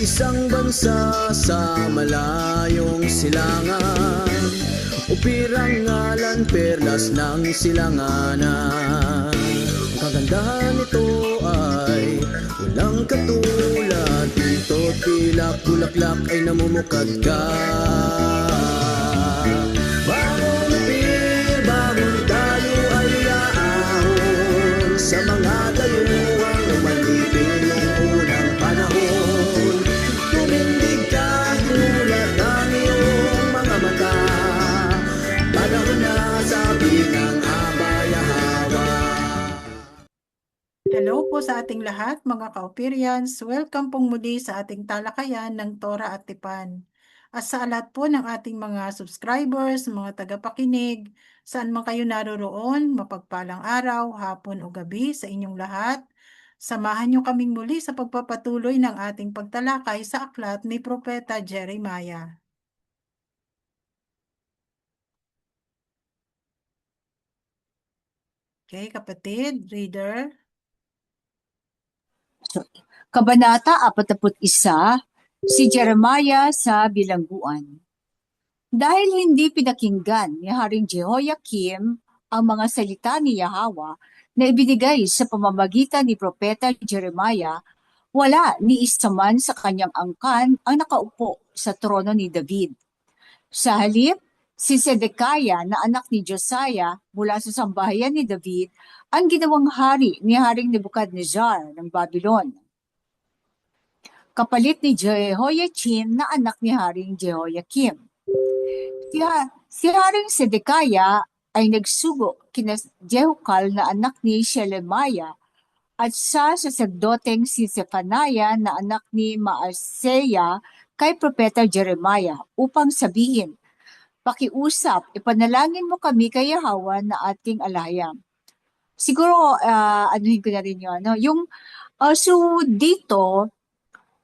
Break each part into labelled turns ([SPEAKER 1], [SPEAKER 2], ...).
[SPEAKER 1] isang bansa sa malayong silangan, upirang ngalan perlas ng silanganan. Ang kagandahan nito ay walang katulad, dito tila bulaklak ay namumukadkad. Bagong upir, bagong tayo ay aahon sa mga dayuhang umalipin noong unang panahon. Tumindig ka, inulat ang iyong mga mata, panahon na sabi ng abayahawa.
[SPEAKER 2] Hello po sa ating lahat mga ka-Operians. Welcome pong muli sa ating talakayan ng Torah at Tipan. At sa lahat po ng ating mga subscribers, mga tagapakinig, saan man kayo naroroon, mapagpalang araw, hapon o gabi sa inyong lahat. Samahan niyo kaming muli sa pagpapatuloy ng ating pagtalakay sa aklat ni Propeta Jeremiah. Okay, kapatid, reader.
[SPEAKER 3] Kabanata 41, si Jeremiah sa bilangguan. Dahil hindi pinakinggan ni Haring Jehoiakim ang mga salita ni Yahweh na ibinigay sa pamamagitan ni Propeta Jeremiah, wala ni isa man sa kanyang angkan ang nakaupo sa trono ni David. Sa halip, si Sedekiah na anak ni Josiah mula sa sambahayan ni David ang ginawang hari ni Haring Nebuchadnezzar ng Babylon, kapalit ni Jehoiachin na anak ni Haring Jehoiakim. Si Haring Sedekiah ay nagsugo kina Jehukal na anak ni Shelemiah at sa saserdoteng si Zephaniah na anak ni Maaseya kay Propeta Jeremiah upang sabihin, pakiusap, ipanalangin mo kami kay Yahweh na ating alahayam. Siguro, anuhin ko na rin yun. No? So dito,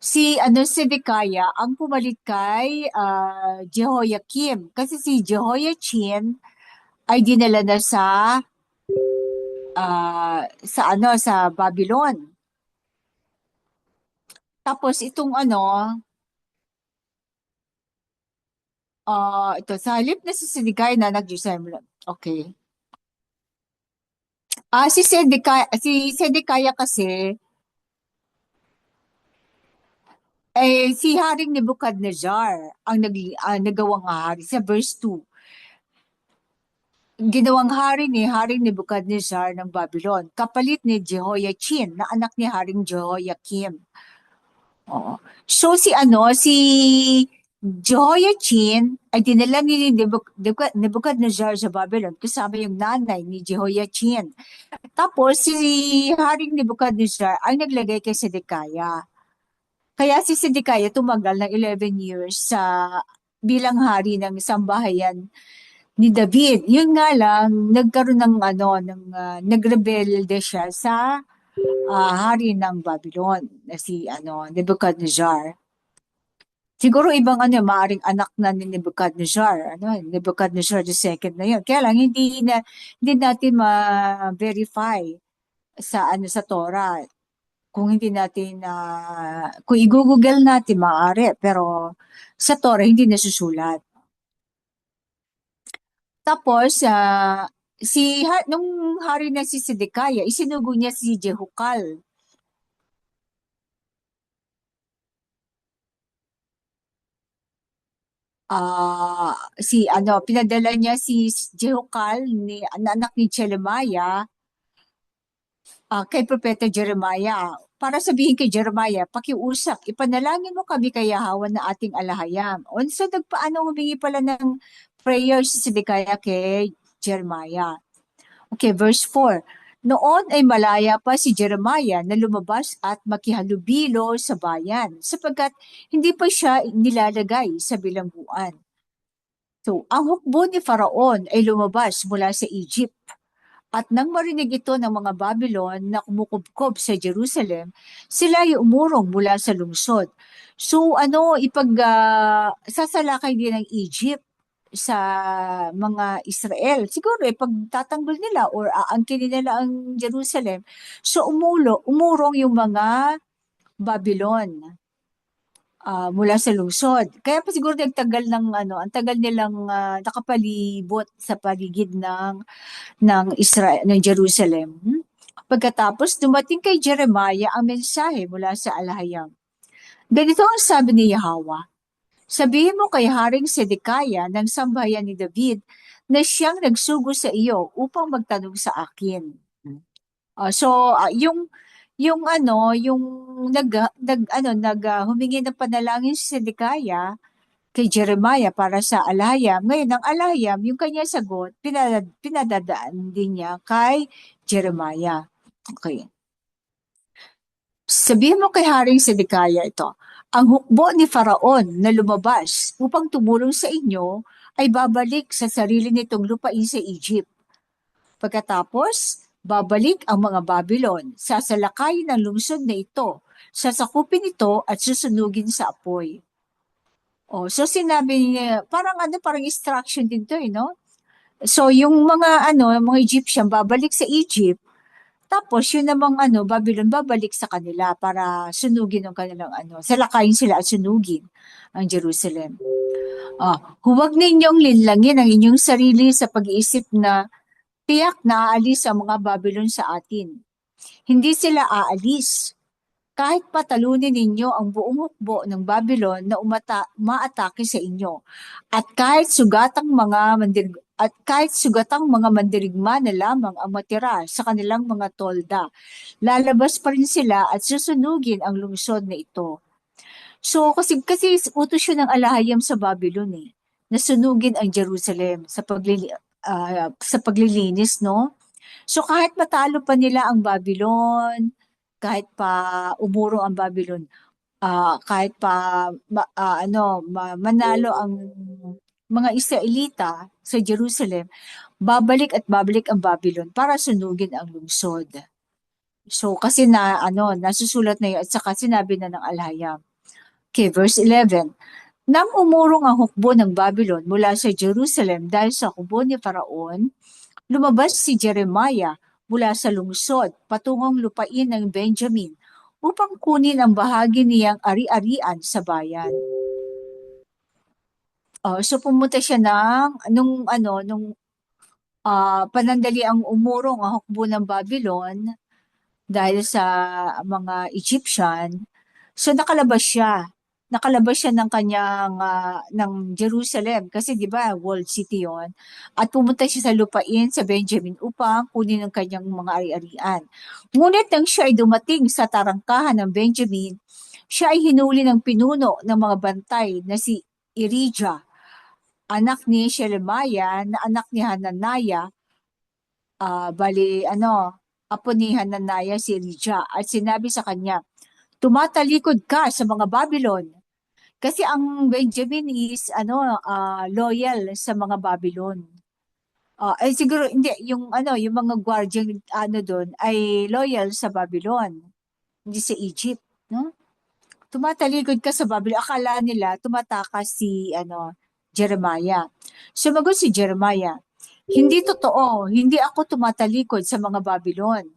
[SPEAKER 3] si Sedekiah ang pumalit kay Jehoiakim. Kasi si Jehoiachin ay dinala na sa Babylon. Tapos itong ito sa halip na si Sedekiah na nag-Jerusalem. Okay. Si Sedekiah kasi si Haring Nebuchadnezzar ang nagawang hari sa verse 2. Ginawang hari ni Haring Nebuchadnezzar ng Babylon, kapalit ni Jehoiachin na anak ni Haring Jehoiakim. So si Jehoiachin ay dinala ni Nebuchadnezzar sa Babylon kasama yung nanay ni Jehoiachin. Tapos si Haring Nebuchadnezzar ay naglagay kay Sedekiah. Kaya si Sedekiah tumagal ng 11 years bilang hari ng sambahayan ni David. Yun nga lang, nagkaroon ng nagrebelde siya sa hari ng Babylon na si Nebuchadnezzar. Siguro ibang maaring anak na ni Nebuchadnezzar, Nebuchadnezzar II na yun. Kaya lang hindi natin ma-verify sa Torah. Kung hindi natin kung i-google natin maaari, pero sa Torah hindi nasusulat. Tapos nung hari na si Sedekiah, isinugo niya si Jehukal. Pinadala niya si Jehukal anak ni Shelemiah kay Propeta Jeremiah para sabihin kay Jeremiah, pakiusap, ipanalangin mo kami kay Yahweh na ating alahayam. So humingi pala ng prayer si Sedekiah kay Jeremiah. Okay, verse 4. Noon ay malaya pa si Jeremiah na lumabas at makihalubilo sa bayan sapagkat hindi pa siya nilalagay sa bilangguan. So, ang hukbo ni Faraon ay lumabas mula sa Egypt. At nang marinig ito ng mga Babylon na kumukubkob sa Jerusalem, sila ay umurong mula sa lungsod. So sasalakay din ng Egypt sa mga Israel. Siguro pagtatanggol nila or aangkinin nila ang Jerusalem. So umurong yung mga Babylon. mula sa lungsod. Kaya pa siguro nagtagal ng ang tagal nilang nakapalibot sa paligid ng Israel, ng Jerusalem. Pagkatapos dumating kay Jeremiah ang mensahe mula sa Alahayam. Ganito ang sabi ni Yahweh, sabihin mo kay Haring Sedekaya ng sambahayan ni David na siyang nagsugo sa iyo upang magtanong sa akin. Yung humingi ng panalangin si Sedekaya kay Jeremiah para sa Alahayam. Ngayon, ang Alahayam, yung kanya sagot, pinadadaan din niya kay Jeremiah. Okay. Sabihin mo kay Haring Sedekaya ito, ang hukbo ni Faraon na lumabas upang tumulong sa inyo ay babalik sa sarili nitong lupain sa Egypt. Pagkatapos, babalik ang mga Babylon, sasalakayin ang lungsod na ito, sasakupin ito at susunugin sa apoy. So sinabi niya, parang instruction din to, no? So yung mga Egyptian babalik sa Egypt, tapos yun namang Babylon babalik sa kanila para sunugin ang kanilang salakayin sila at sunugin ang Jerusalem. Huwag ninyong linlangin ang inyong sarili sa pag-iisip na tiyak na aalis ang mga Babylon sa atin. Hindi sila aalis. Kahit patalunin ninyo ang buong hukbo ng Babylon na maatake sa inyo, at kahit sugatang mga mandirigma na lamang ang matira sa kanilang mga tolda, lalabas pa rin sila at susunugin ang lungsod na ito. So kasi utos yun ng Alahayam sa Babylon na sunugin ang Jerusalem sa paglilinis, no? So kahit matalo pa nila ang Babylon, kahit pa umurong ang Babylon, kahit pa manalo ang mga Israelita sa Jerusalem, babalik at babalik ang Babylon para sunugin ang lungsod. So kasi nasusulat na yun at saka sinabi na ng Alahayam. Okay, verse 11. Nang umurong ang hukbo ng Babylon mula sa Jerusalem dahil sa hukbo ni Faraon, lumabas si Jeremiah mula sa lungsod patungong lupain ng Benjamin upang kunin ang bahagi niyang ari-arian sa bayan. So pumunta siya nung panandali ang umurong ang hukbo ng Babylon dahil sa mga Egyptian. So nakalabas siya ng kanyang ng Jerusalem kasi 'di ba walled city 'yon, at pumunta siya sa lupain sa Benjamin upang kunin ang kanyang mga ari-arian. Ngunit nang siya ay dumating sa tarangkahan ng Benjamin, siya ay hinuli ng pinuno ng mga bantay na si Irijah, anak ni Shelemiah na anak ni Hananiah. Apo ni Hananiah si Irijah, at sinabi sa kanya, tumatalikod ka sa mga Babylon. Kasi ang Benjamin is loyal sa mga Babylon. Siguro hindi yung mga guardian doon ay loyal sa Babylon, hindi sa Egypt, no? Tumatalikod ka sa Babylon. Akala nila tumatakas si Jeremiah. Sumagot si Jeremiah, hindi totoo, hindi ako tumatalikod sa mga Babylon.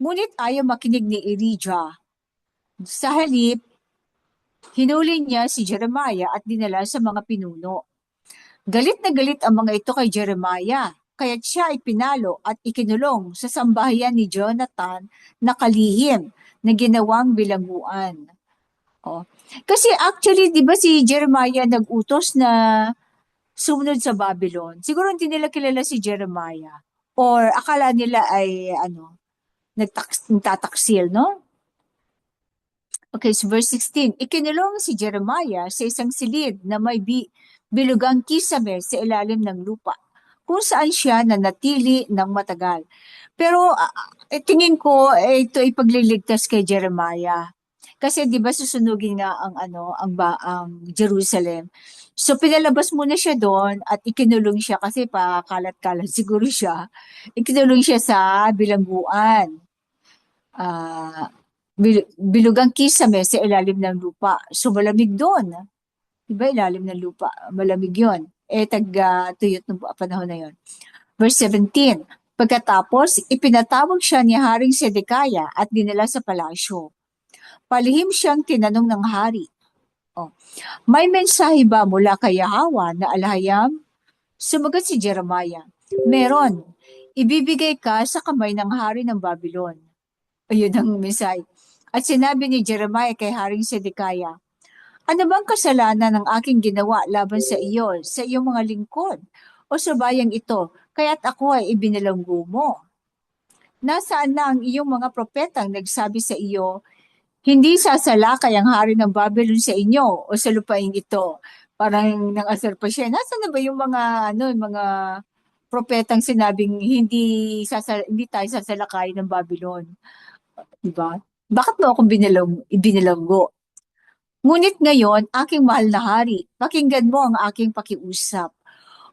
[SPEAKER 3] Ngunit ayaw makinig ni Irijah. Sa halip, hinuli niya si Jeremiah at dinala sa mga pinuno. Galit na galit ang mga ito kay Jeremiah, kaya't siya ay pinalo at ikinulong sa sambahayan ni Jonathan na kalihim na ginawang bilangguan. Kasi actually, di ba si Jeremiah nag-utos na sumunod sa Babylon? Siguro hindi nila kilala si Jeremiah. Or akala nila ay nagtataksil, no? Okay, so verse 16. Ikinulong si Jeremiah sa isang silid na may bilugang kisame sa ilalim ng lupa, kung saan siya nanatili ng matagal. Pero tingin ko ito ay pagliligtas kay Jeremiah. Kasi 'di ba susunugin nga ang Jerusalem. So pinalabas muna siya doon at ikinulong siya kasi pakalat-kalat siguro siya. Ikinulong siya sa bilangguan. Bilugang kisame sa ilalim ng lupa. So malamig doon. Diba ilalim ng lupa? Malamig yun. Tuyot ng panahon na yun. Verse 17. Pagkatapos, ipinatawag siya ni Haring Sedekaya at dinala sa palasyo. Palihim siyang tinanong ng hari, May mensahe ba mula kay Yahweh na alahayam? Sumagot si Jeremiah, meron. Ibibigay ka sa kamay ng hari ng Babylon. Ayun ang mensahe. At sinabi ni Jeremiah kay Haring Sedekiah, ano bang kasalanan ng aking ginawa laban sa iyo, sa iyong mga lingkod, o sa bayang ito, kaya't ako ay ibinalanggo mo? Nasaan na ang iyong mga propetang nagsabi sa iyo, hindi sasalakay ang hari ng Babylon sa inyo o sa lupain ito? Parang nang-asar pa siya. Nasaan na ba yung yung mga propetang sinabing hindi tayo sasalakay ng Babylon? Diba? Bakit mo akong ibinalanggo? Ngunit ngayon, aking mahal na hari, pakinggan mo ang aking pakiusap.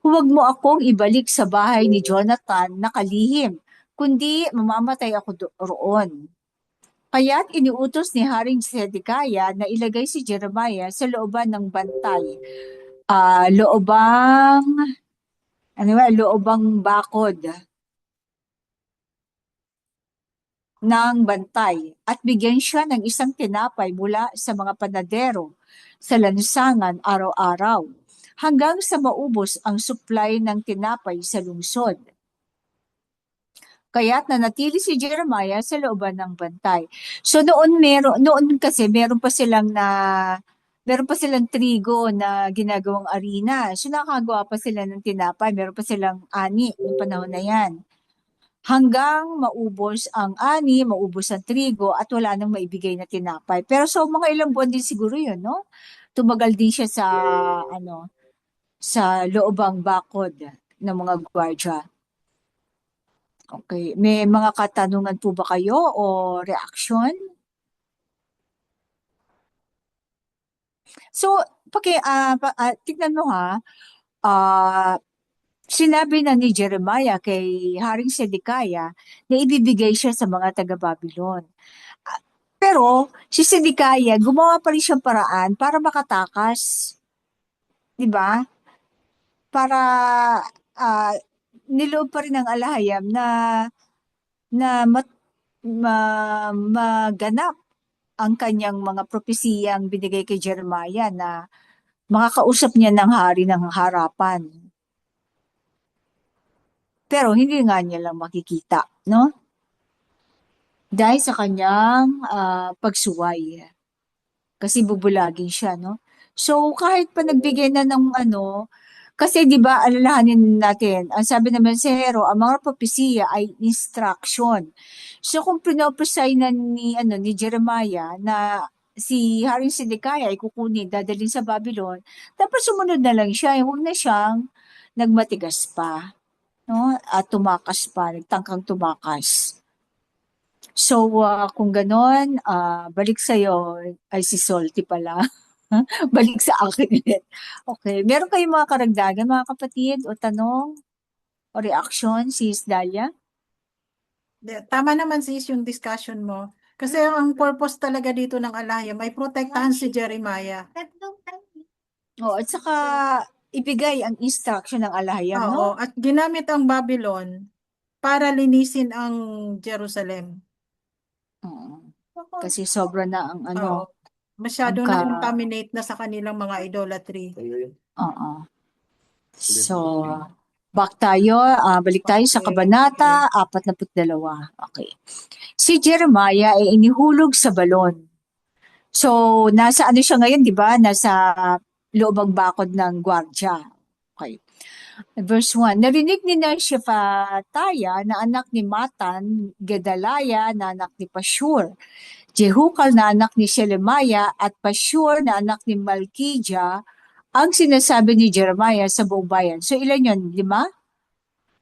[SPEAKER 3] Huwag mo akong ibalik sa bahay ni Jonathan na kalihim, kundi mamamatay ako roon. Kaya't iniutos ni Haring Zedekiah na ilagay si Jeremiah sa looban ng bantay. Loobang bakod ng bantay at bigyan siya ng isang tinapay mula sa mga panadero sa lansangan araw-araw hanggang sa maubos ang supply ng tinapay sa lungsod. Kaya't nanatili si Jeremiah sa looban ng bantay. So noon kasi meron pa silang trigo na ginagawang arena. So nakagawa pa sila ng tinapay, meron pa silang ani noong panahon na 'yan. Hanggang maubos ang ani, maubos ang trigo at wala nang maibigay na tinapay. Pero so mga ilang buwan din siguro 'yun, no? Tumagal din siya sa loobang bakod ng mga gwardiya. Okay. May mga katanungan po ba kayo o reaction? So, tignan mo ha. Sinabi na ni Jeremiah kay Haring Sedekiah na ibibigay siya sa mga taga-Babylon. Pero si Sedekiah, gumawa pa rin siyang paraan para makatakas. 'Di ba? Para niloob pa rin ng alahayam na maganap ang kanyang mga propesiyang binigay kay Jeremiah na makakausap niya ng hari ng harapan. Pero hindi nga niya lang makikita, no? Dahil sa kanyang pagsuway. Kasi bubulagin siya, no? So, kahit pa nagbigay na ng kasi 'di ba alalahanin natin, ang sabi naman sa Hero, ang mga propesiya ay instruction. So kung pinoprophesy na ni Jeremiah na si Haring Sedekiah ay kukunin, dadalhin sa Babylon, dapat sumunod na lang siya, huwag na siyang nagmatigas pa, no? At tumakas pa, nagtangkang tumakas. So kung ganon, balik sa'yo, ay si Salty pala. Balik sa akin ulit. Okay. Meron kayong mga karagdagan, mga kapatid, o tanong, o reaction, Sis Dalia?
[SPEAKER 2] Tama naman sis yung discussion mo. Kasi ang purpose talaga dito ng alahayam ay protektahan si Jeremiah.
[SPEAKER 3] At saka ibigay ang instruction ng alahayam, no?
[SPEAKER 2] Oo, at ginamit ang Babylon para linisin ang Jerusalem.
[SPEAKER 3] Kasi sobra na ang
[SPEAKER 2] Oo. Masyado
[SPEAKER 3] ang
[SPEAKER 2] na contaminate na sa kanilang mga idolatry.
[SPEAKER 3] Oo. So, balik tayo sa Kabanata 42. Okay. Si Jeremiah ay inihulog sa balon. So, nasa siya ngayon, di ba? Nasa loobang bakod ng gwardya. Okay. Verse 1, narinig ni Shephatiah na anak ni Matan, Gedaliah na anak ni Pashur, Jehukal na anak ni Shelemiah at Pashur na anak ni Malkijah ang sinasabi ni Jeremiah sa buong bayan. So ilan yun? 5?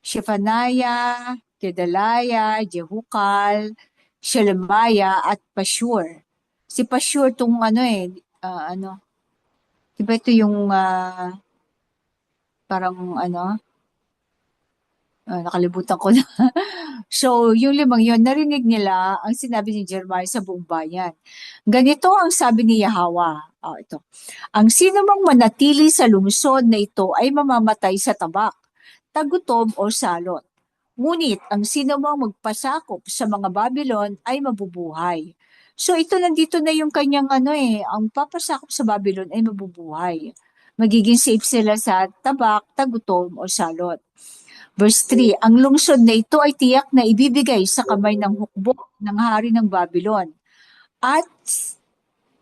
[SPEAKER 3] Shephaniah, Gedaliah, Jehukal, Shelemiah at Pashur. Si Pashur tong diba ito yung nakalimutan ko na. So, yung 5 yun, narinig nila ang sinabi ni Jeremiah sa buong bayan. Ganito ang sabi ni Yahweh. Ito. Ang sino mang manatili sa lungsod na ito ay mamamatay sa tabak, tagutom o salot. Ngunit ang sino mang magpasakop sa mga Babylon ay mabubuhay. So ito nandito na yung kanyang ang papasakop sa Babylon ay mabubuhay. Magiging safe sila sa tabak, tagutom o salot. Verse 3, ang lungsod na ito ay tiyak na ibibigay sa kamay ng hukbo ng hari ng Babylon at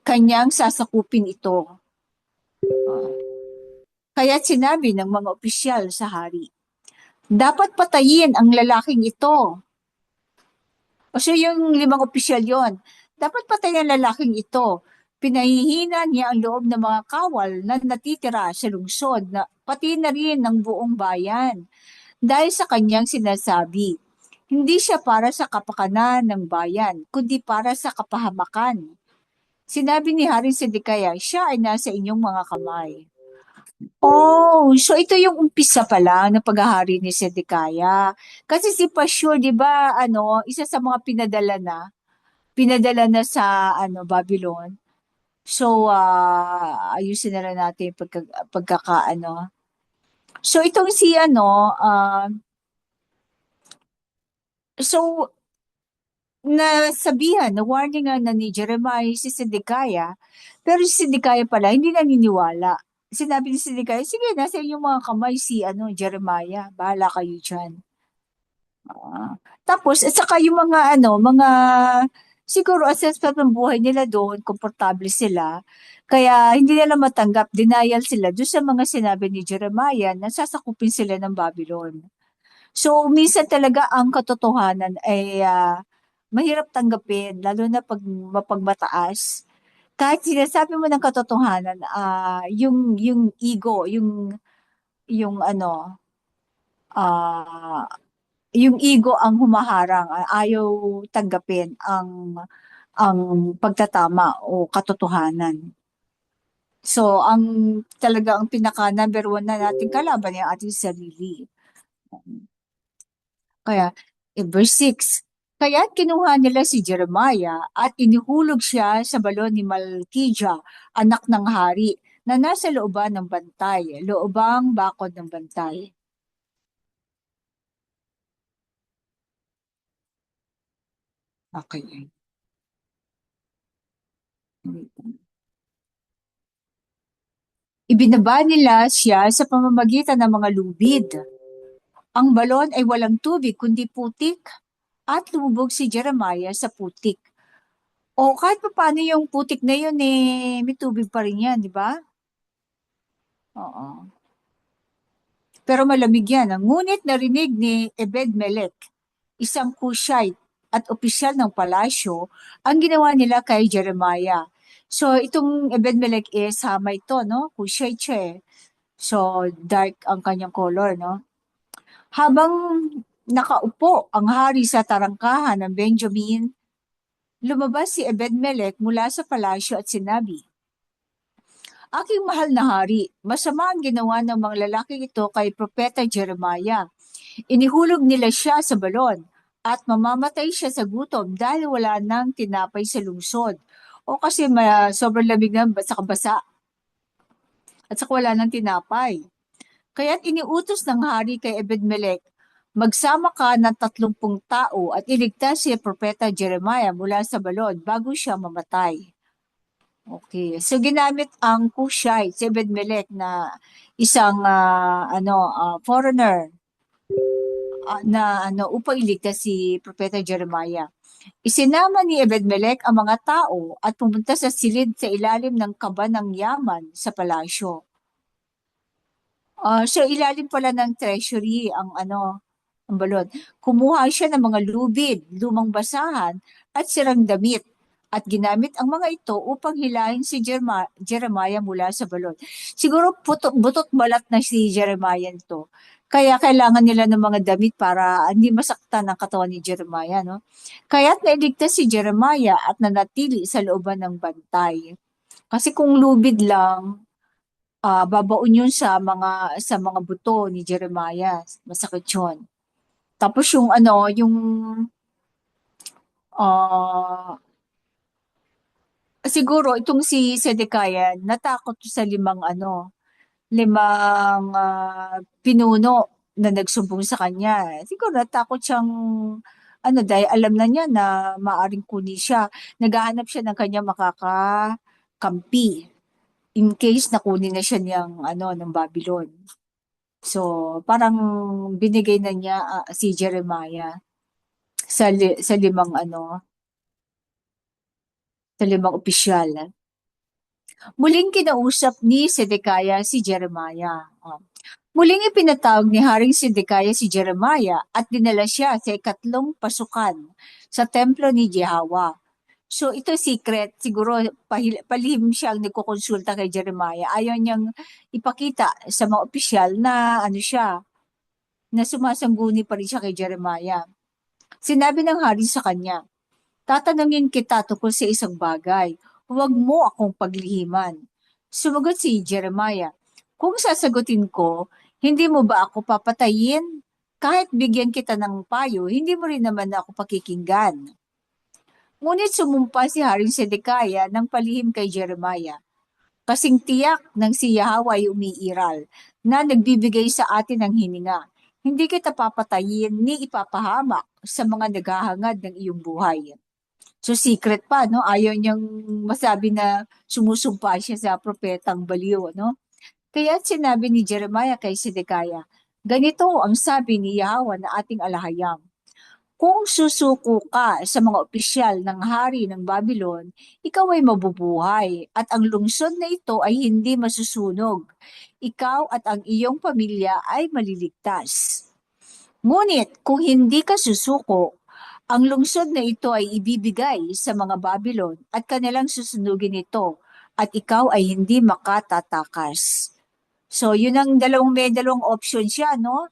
[SPEAKER 3] kanyang sasakupin ito. Kaya sinabi ng mga opisyal sa hari, dapat patayin ang lalaking ito. O so yung 5 opisyal yon, dapat patayin ang lalaking ito. Pinahihina niya ang loob ng mga kawal na natitira sa lungsod, na pati na rin ng buong bayan. Dahil sa kanyang sinasabi, hindi siya para sa kapakanan ng bayan, kundi para sa kapahamakan. Sinabi ni Haring Sedekaya, siya ay nasa inyong mga kamay. Oh, so ito yung umpisa pa lang ng paghahari ni Sedekaya. Kasi si Pashur, di ba, isa sa mga pinadala na sa Babylon. So, ayusin na lang natin yung pagkakaano. So, itong si so, nasabihan, na warning nga na ni Jeremiah si Sedekaya, pero si Sedekaya pala, hindi naniniwala. Sinabi ni Sedekaya, sige, nasa inyong mga kamay si Jeremiah, bahala kayo dyan. Tapos, at saka yung mga siguro assessment ng buhay nila doon, komportable sila. Kaya hindi nila matanggap, denial sila doon sa mga sinabi ni Jeremiah na sasakupin sila ng Babylon. So, minsan talaga ang katotohanan ay mahirap tanggapin, lalo na pag mapagmataas. Kahit sinasabi mo ng katotohanan, yung ego, yung ah yung ego ang humaharang, ayaw tanggapin ang pagtatama o katotohanan. So, ang pinaka number 1 na nating kalaban ay ang ating sarili. Kaya, in verse 6, kaya kinuha nila si Jeremiah at inihulog siya sa balon ni Malkijah, anak ng hari, na nasa looban ng bantay, loobang bakod ng bantay. Okay. Ibinaba nila siya sa pamamagitan ng mga lubid. Ang balon ay walang tubig kundi putik at lumubog si Jeremiah sa putik. O kahit pa paano yung putik na yun may tubig pa rin yan, di ba? Oo. Pero malamig yan. Ngunit narinig ni Ebed-Melech, isang Cushite at opisyal ng palasyo, ang ginawa nila kay Jeremiah. So itong Ebed-Melech is hama ito, no? Cushite siya eh. So dark ang kanyang color, no? Habang nakaupo ang hari sa tarangkahan ng Benjamin, lumabas si Ebed-Melech mula sa palasyo at sinabi, aking mahal na hari, masama ang ginawa ng mga lalaki ito kay Propeta Jeremiah. Inihulog nila siya sa balon at mamamatay siya sa gutom dahil wala nang tinapay sa lungsod. O kasi sobrang lamig na sa kabasa at saka wala nang tinapay. Kaya't iniutos ng hari kay Ebed-Melech, magsama ka ng 30 tao at iligtas si Propeta Jeremiah mula sa balon bago siya mamatay. Okay. So ginamit ang Cushite, si Ebed-Melech na isang foreigner upang iligtas si Propeta Jeremiah. Isinama ni Ebed-Melech ang mga tao at pumunta sa silid sa ilalim ng kaba ng yaman sa palasyo. So ilalim pala ng treasury ang balon. Kumuha siya ng mga lubid, lumang basahan at sirang damit at ginamit ang mga ito upang hilahin si Jeremiah mula sa balon. Siguro butot balat na si Jeremiah nito. Kaya kailangan nila ng mga damit para hindi masaktan ang katawan ni Jeremiah, no? Kaya't nailigtas si Jeremiah at nanatili sa looban ng bantay. Kasi kung lubid lang, babaon yun sa mga buto ni Jeremiah. Masakit yun. Tapos yung siguro itong si Sedekaya natakot sa limang pinuno na nagsumbong sa kanya. Siguro natakot siyang ano, dahil alam na niya na maaring kunin siya. Naghahanap siya ng kanya makakakampi in case na kunin na siya ng Babylon. So, parang binigay na niya si Jeremiah sa limang opisyal. Muling kinausap ni Sedekiah si Jeremiah. Muling ipinatawag ni Haring Sedekiah si Jeremiah at dinala siya sa ikatlong pasukan sa templo ni Jehovah. So ito secret, siguro palihim siyang nagkukonsulta kay Jeremiah. Ayaw niyang ipakita sa mga opisyal na na sumasangguni pa rin siya kay Jeremiah. Sinabi ng hari sa kanya, tatanungin kita tungkol sa isang bagay. Huwag mo akong paglihiman. Sumagot si Jeremiah, kung sasagutin ko, hindi mo ba ako papatayin? Kahit bigyan kita ng payo, hindi mo rin naman ako pakikinggan. Ngunit sumumpa si Haring Sedekiah ng palihim kay Jeremiah. Kasing tiyak ng si Yahweh ay umiiral na nagbibigay sa atin ng hininga. Hindi kita papatayin ni ipapahamak sa mga naghahangad ng iyong buhay. So secret pa, no? Ayaw niyang masabi na sumusumpa siya sa propetang baliw, no? Kaya sinabi ni Jeremiah kay Sedekiah, ganito ang sabi ni Yahweh na ating alahayam. Kung susuko ka sa mga opisyal ng hari ng Babylon, ikaw ay mabubuhay at ang lungsod na ito ay hindi masusunog. Ikaw at ang iyong pamilya ay maliligtas. Ngunit kung hindi ka susuko, ang lungsod na ito ay ibibigay sa mga Babylon at kanilang susunugin ito at ikaw ay hindi makatatakas. So, yun ang may dalawang option siya, no?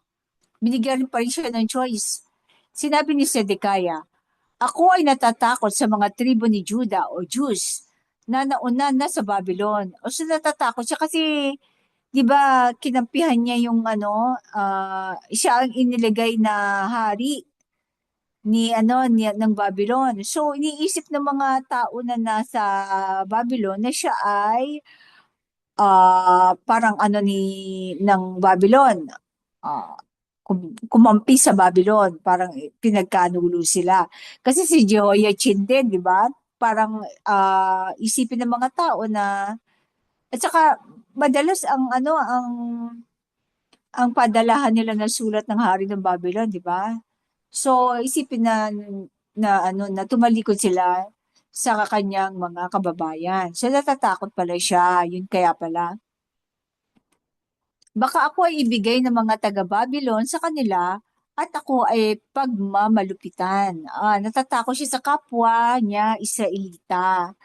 [SPEAKER 3] Binigyan pa rin siya ng choice. Sinabi ni Sedekiah, ako ay natatakot sa mga tribo ni Judah o Jews na nauna na sa Babylon. O so natatakot siya kasi, di ba, kinampihan niya yung siya ang iniligay na hari ng Babylon. So, iniisip ng mga tao na nasa Babylon na siya ay parang ng Babylon. Kumampi sa Babylon, parang pinagkanulo sila. Kasi si Jehoiachin din, di ba? Parang isipin ng mga tao na, at saka madalas ang padalahan nila na sulat ng hari ng Babylon, di ba? So isipin na tumalikod sila sa kanyang mga kababayan. So natatakot pala siya, yun kaya pala. Baka ako ay ibigay ng mga taga-Babylon sa kanila at ako ay pagmamalupitan. Natatakot siya sa kapwa niya Israelita,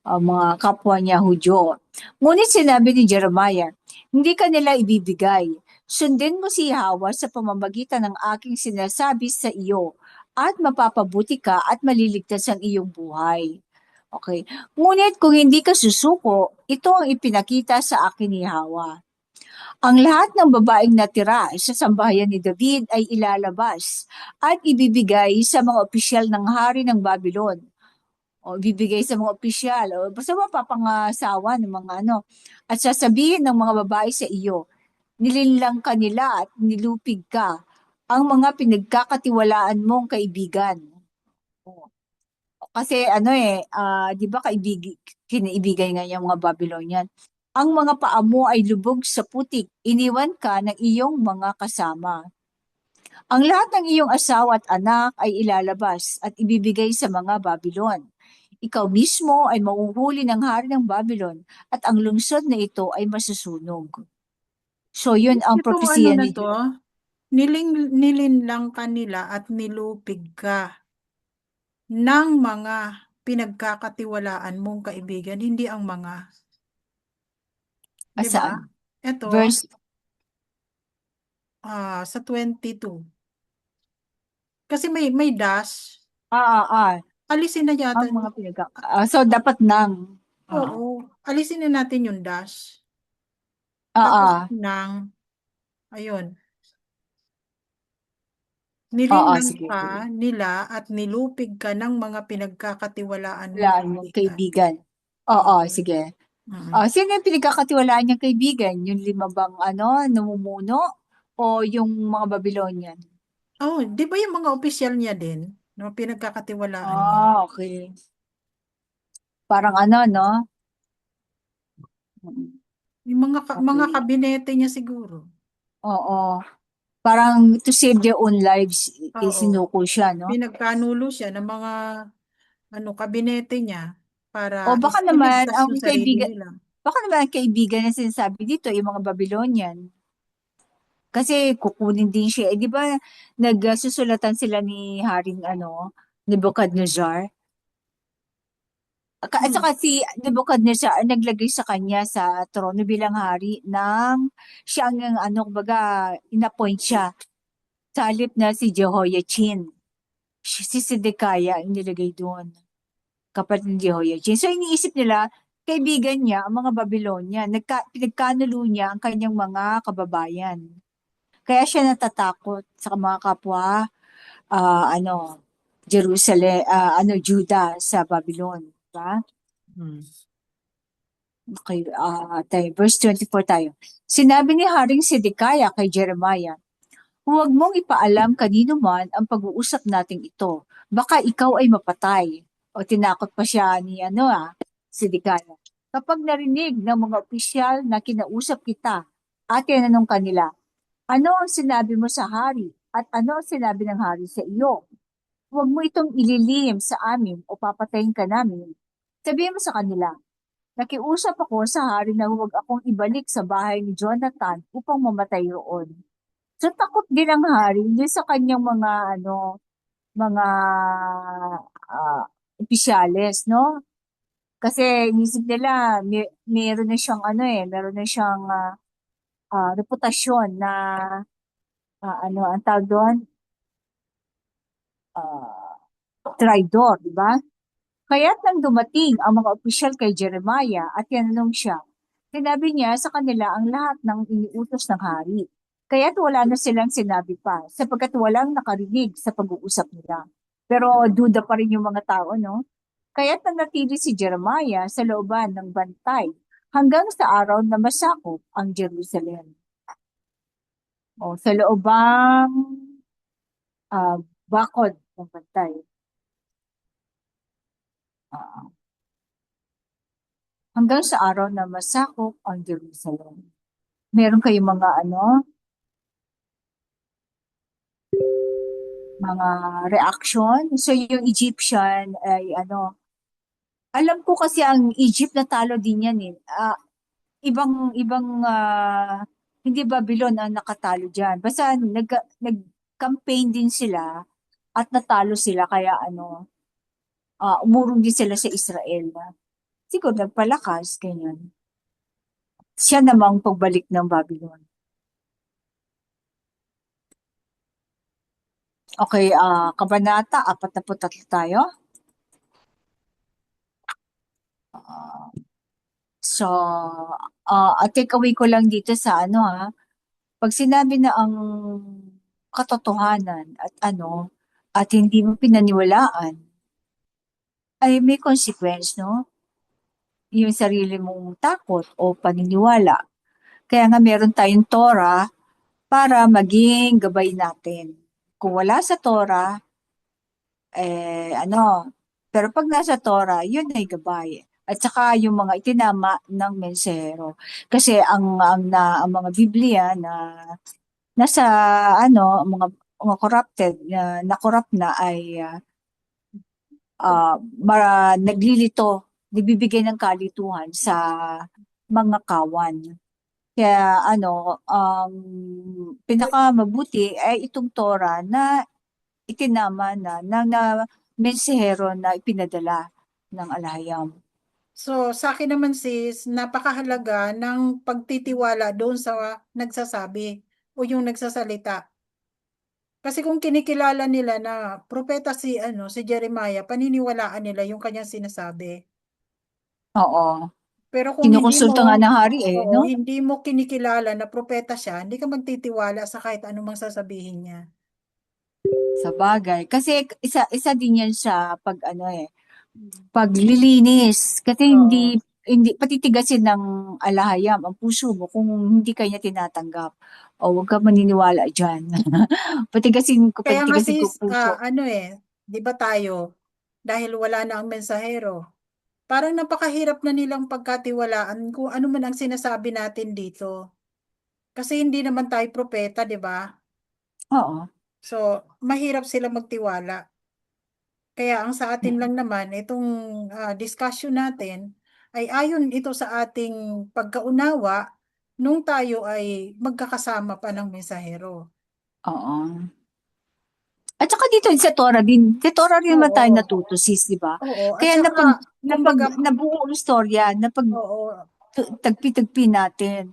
[SPEAKER 3] mga kapwa niya Hudyo. Ngunit sinabi ni Jeremiah, hindi ka nila ibibigay. Sundin mo si Yahweh sa pamamagitan ng aking sinasabi sa iyo at mapapabuti ka at maliligtas ang iyong buhay. Okay. Ngunit kung hindi ka susuko, ito ang ipinakita sa akin ni Yahweh. Ang lahat ng babaeng natira sa sambahayan ni David ay ilalabas at ibibigay sa mga opisyal ng hari ng Babylon. O ibibigay sa mga opisyal, o basta mapapangasawa ng mga At sasabihin ng mga babae sa iyo, nilinlang ka nila at nilupig ka ang mga pinagkakatiwalaan mong kaibigan. Kasi di ba kinaibigay nga yung mga Babylonian. Ang mga paa mo ay lubog sa putik, iniwan ka ng iyong mga kasama. Ang lahat ng iyong asawa at anak ay ilalabas at ibibigay sa mga Babylon. Ikaw mismo ay mauhuli ng hari ng Babylon at ang lungsod na ito ay masusunog. So yun ang propesya
[SPEAKER 2] na
[SPEAKER 3] ni
[SPEAKER 2] to, nilinlang ka nila at nilupig ka ng mga pinagkakatiwalaan mong kaibigan, hindi ang mga. Di ba?
[SPEAKER 3] Saan?
[SPEAKER 2] Ito,
[SPEAKER 3] Verse
[SPEAKER 2] sa 22. Kasi may dash. Alisin na yata.
[SPEAKER 3] ang mga so dapat nang.
[SPEAKER 2] Oo. Alisin na natin yung dash.
[SPEAKER 3] Ah.
[SPEAKER 2] Tapos nang, ayun. Nilinlang
[SPEAKER 3] Sige.
[SPEAKER 2] ka nila at nilupig ka ng mga pinagkakatiwalaan mong
[SPEAKER 3] kaibigan. Sige. Sino yung pinagkakatiwalaan niyang kaibigan? Yung 5 bang namumuno o yung mga Babylonian?
[SPEAKER 2] Di ba yung mga opisyal niya din? no, pinagkakatiwalaan niya.
[SPEAKER 3] Okay. Parang ano, no? Mm,
[SPEAKER 2] Yung mga
[SPEAKER 3] Okay.
[SPEAKER 2] kabinete niya siguro.
[SPEAKER 3] Oo. Parang to save their own lives,
[SPEAKER 2] Oo.
[SPEAKER 3] isinuko siya, no?
[SPEAKER 2] Pinagkanulo siya ng mga kabinete niya
[SPEAKER 3] O
[SPEAKER 2] para
[SPEAKER 3] baka naman,
[SPEAKER 2] iligtas
[SPEAKER 3] ang
[SPEAKER 2] yung sarili
[SPEAKER 3] kaibigan,
[SPEAKER 2] nila.
[SPEAKER 3] baka naman ang kaibigan na sinasabi dito, yung mga Babylonian. Kasi kukunin din siya. Eh, di ba nagsusulatan sila ni Haring Nebuchadnezzar? At
[SPEAKER 2] Hmm.
[SPEAKER 3] saka si Nebuchadnezzar ang naglagay sa kanya sa trono bilang hari ng siya ang kumbaga, inappoint siya sa halip na si Jehoiachin. Si Sedekaya ang nilagay doon, kapatid ni Jehoiachin. So iniisip nila, kaibigan niya, ang mga Babylonia, pinagkanulo niya ang kanyang mga kababayan. Kaya siya natatakot sa mga kapwa, Jerusalem, Judah sa Babylon. Diba?
[SPEAKER 2] Hmm.
[SPEAKER 3] Okay, verse 24 tayo. Sinabi ni Haring Sedekaya kay Jeremiah, huwag mong ipaalam kanino man ang pag-uusap nating ito. Baka ikaw ay mapatay. O tinakot pa siya ni Sedekaya. Kapag narinig ng mga opisyal na kinausap kita at tinanong kanila, ano ang sinabi mo sa hari at ano ang sinabi ng hari sa iyo? Huwag mo itong ililihim sa amin o papatayin ka namin. Sabihin mo sa kanila, nakiusap ako sa hari na huwag akong ibalik sa bahay ni Jonathan upang mamatay roon. So takot din ang hari din sa kanyang mga ah, opisyales, no? Kasi inisip nila, meron na siyang meron na siyang reputasyon na ang tawag doon, ah, traidor, di ba? Kaya't nang dumating ang mga opisyal kay Jeremiah at tinanong siya, sinabi niya sa kanila ang lahat ng iniutos ng hari. Kaya't wala na silang sinabi pa, sapagkat walang nakarinig sa pag-uusap nila. Pero duda pa rin yung mga tao, no? Kaya't nanatili si Jeremiah sa looban ng bantay hanggang sa araw na masakop ang Jerusalem. O sa loobang ah, bakod ng bantay. Ah, hanggang sa araw na masakop ang Jerusalem. Meron kayong mga reaction. So yung Egyptian ay alam ko kasi ang Egypt natalo din yan eh. Ibang hindi Babylon ang nakatalo diyan. Basta nag-campaign din sila at natalo sila kaya umurong din sila sa Israel. Siguro nagpalakas ganyan. Siya namang pagbalik ng Babylon. Okay, kabanata 43 tayo. So, take away ko lang dito sa pag sinabi na ang katotohanan at hindi mo pinaniwalaan, ay may consequence, no? Yung sarili mong takot o paniniwala. Kaya nga meron tayong Torah para maging gabay natin. Kung wala sa Torah, pero pag nasa Torah, yun ay gabay. At saka yung mga itinama ng mensahero. Kasi ang mga Biblia na nasa mga corrupted na corrupt na ay nagbibigay ng kalituhan sa mga kawan. Kaya ang pinakamabuti ay itong Torah na itinama na mensahero na ipinadala ng alahayam.
[SPEAKER 2] So, sa akin naman sis, napakahalaga ng pagtitiwala doon sa nagsasabi o yung nagsasalita. Kasi kung kinikilala nila na propeta si Jeremiah, paniniwalaan nila yung kanyang sinasabi.
[SPEAKER 3] Oo.
[SPEAKER 2] Pero kung
[SPEAKER 3] Kinukonsulta nga ng hari no?
[SPEAKER 2] hindi mo kinikilala na propeta siya, hindi ka magtitiwala sa kahit anumang sasabihin niya.
[SPEAKER 3] Sa bagay. Kasi isa din yan sa paglilinis. Kasi
[SPEAKER 2] Oo.
[SPEAKER 3] hindi patitigasin ng alahayam ang puso mo kung hindi kanya tinatanggap. O huwag ka maniniwala dyan.
[SPEAKER 2] Kaya nga
[SPEAKER 3] patitigasin ko
[SPEAKER 2] sis,
[SPEAKER 3] puso.
[SPEAKER 2] di ba tayo, dahil wala na ang mensahero, parang napakahirap na nilang pagkatiwalaan kung ano man ang sinasabi natin dito. Kasi hindi naman tayo propeta, di ba?
[SPEAKER 3] Oo.
[SPEAKER 2] So, mahirap sila magtiwala. Kaya ang sa atin lang naman, itong discussion natin, ay ayon ito sa ating pagkaunawa nung tayo ay magkakasama pa ng mensahero.
[SPEAKER 3] Oo. At saka dito sa Torah din, sa Torah rin naman tayo
[SPEAKER 2] Oo,
[SPEAKER 3] natuto, sis, di ba?
[SPEAKER 2] oo. At
[SPEAKER 3] Kaya
[SPEAKER 2] saka, kumbaga,
[SPEAKER 3] nabuo ang storya,
[SPEAKER 2] oo.
[SPEAKER 3] tagpi-tagpi natin.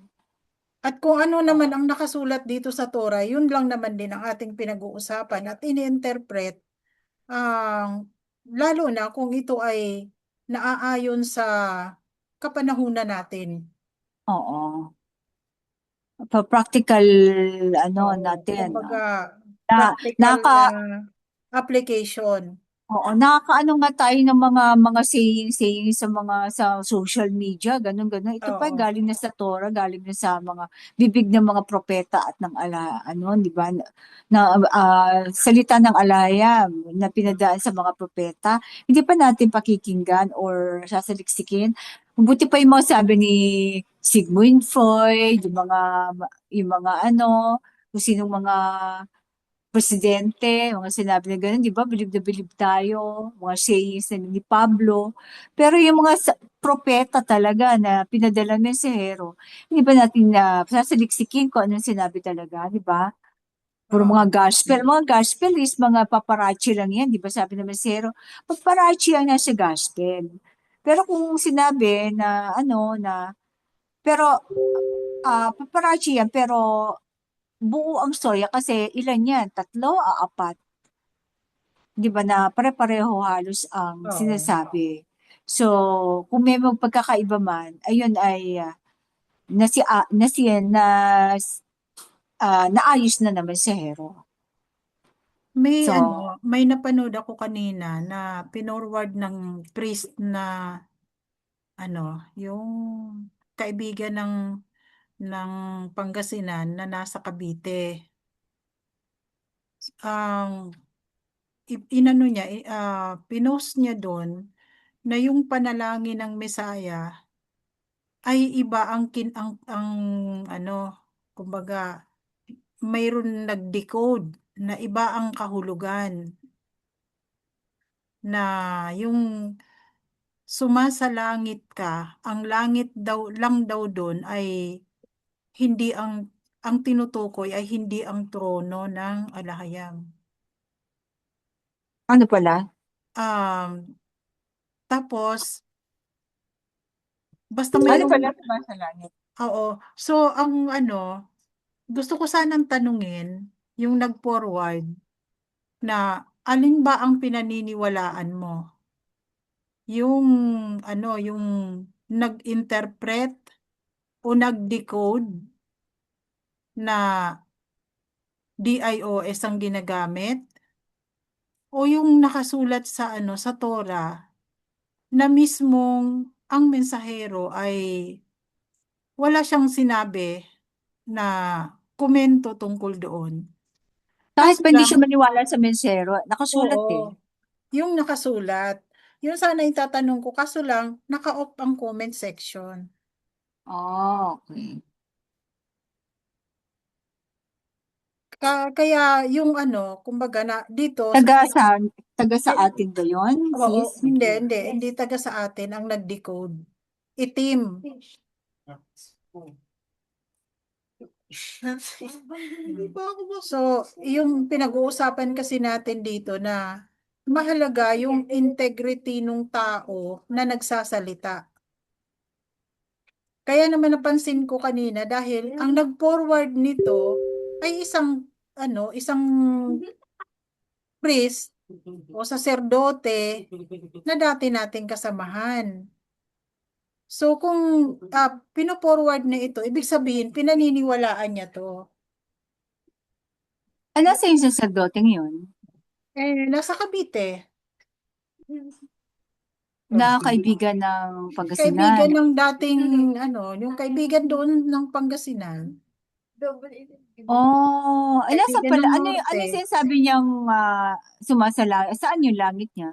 [SPEAKER 2] At kung ano naman ang nakasulat dito sa Torah, yun lang naman din ang ating pinag-uusapan at ini-interpret, ang lalo na kung ito ay naaayon sa kapanahunan natin.
[SPEAKER 3] Oo. Practical, ano,
[SPEAKER 2] Oo,
[SPEAKER 3] natin.
[SPEAKER 2] kumbaga
[SPEAKER 3] Na,
[SPEAKER 2] practical
[SPEAKER 3] naka,
[SPEAKER 2] na application.
[SPEAKER 3] Oo, nakakaano nga tayo ng mga saying sa mga sa social media, ganun ganun. Ito pa
[SPEAKER 2] Oo,
[SPEAKER 3] galing na sa Torah, galing na sa mga bibig ng mga propeta at ng ano, 'di ba? Salita ng alayam na pinadaan sa mga propeta. Hindi pa natin pakikinggan or sasaliksikin. Mabuti pa yung mga sabi ni Sigmund Freud, yung mga ano, kung sinong mga presidente, mga sinabi na gano'n, di ba? Bilib na bilib tayo, mga sayings na ni Pablo. Pero yung mga propeta talaga na pinadala ng mensahero, hindi ba natin na sasaliksikin kung anong sinabi talaga, di ba? Puro
[SPEAKER 2] oo.
[SPEAKER 3] mga gospel is mga paparazzi lang yan, di ba? Sabi ng mensahero, paparazzi ang nasa gospel. Pero kung sinabi na ano na, pero paparazzi yan, pero buo ang storya kasi ilan yan? Tatlo, apat. Di ba na pare-pareho halos ang
[SPEAKER 2] Oo.
[SPEAKER 3] sinasabi. So, kung may magpagkakaiba man, ayun ay naayos na naman si Hero. So,
[SPEAKER 2] May napanood ako kanina na pinorward ng priest na yung kaibigan ng Pangasinan na nasa Cavite. Ang inano niya, pinost niya doon na yung panalangin ng Mesaya ay iba ang ano, kumbaga mayroon nag-decode na iba ang kahulugan na yung sumasalangit ka, ang langit daw lang daw doon ay hindi ang tinutukoy ay hindi ang trono ng alahayam.
[SPEAKER 3] ano pala?
[SPEAKER 2] Um, Tapos basta
[SPEAKER 3] Ano
[SPEAKER 2] mayroong
[SPEAKER 3] pala sa langit?
[SPEAKER 2] oo. So ang gusto ko sanang tanungin yung nag-forward na alin ba ang pinaniniwalaan mo? Yung yung nag-interpret o nag-decode na DIOS ang ginagamit o yung nakasulat sa sa Torah na mismong ang mensahero ay wala siyang sinabi na komento tungkol doon.
[SPEAKER 3] Kahit
[SPEAKER 2] Kaso
[SPEAKER 3] pa hindi
[SPEAKER 2] lang,
[SPEAKER 3] siya maniwala sa mensero, nakasulat eh.
[SPEAKER 2] oo, yung nakasulat. Yun sana yung tatanong ko. Kaso lang, naka-off ang comment section.
[SPEAKER 3] Oh, okay.
[SPEAKER 2] Kaya yung kumbaga na dito sa
[SPEAKER 3] Taga sa, taga sa atin ba yun,
[SPEAKER 2] oo,
[SPEAKER 3] sis?
[SPEAKER 2] hindi taga sa atin ang nag-decode. Itim. So, yung pinag-uusapan kasi natin dito na mahalaga yung integrity ng tao na nagsasalita. Kaya naman napansin ko kanina dahil ang nag-forward nito ay isang priest o saserdote na dati nating kasamahan. So kung pino-forward na ito, ibig sabihin pinaniniwalaan niya to.
[SPEAKER 3] Nasa yung sacerdote yun?
[SPEAKER 2] Nasa Cavite.
[SPEAKER 3] Na kaibigan ng Pangasinan.
[SPEAKER 2] Kaibigan ng dating yung kaibigan doon ng Pangasinan.
[SPEAKER 3] Oh, ay nasaan
[SPEAKER 2] Cavite
[SPEAKER 3] pala?
[SPEAKER 2] ng
[SPEAKER 3] Ano
[SPEAKER 2] Norte.
[SPEAKER 3] yung sinasabi niyang sumasala? Saan yung langit niya?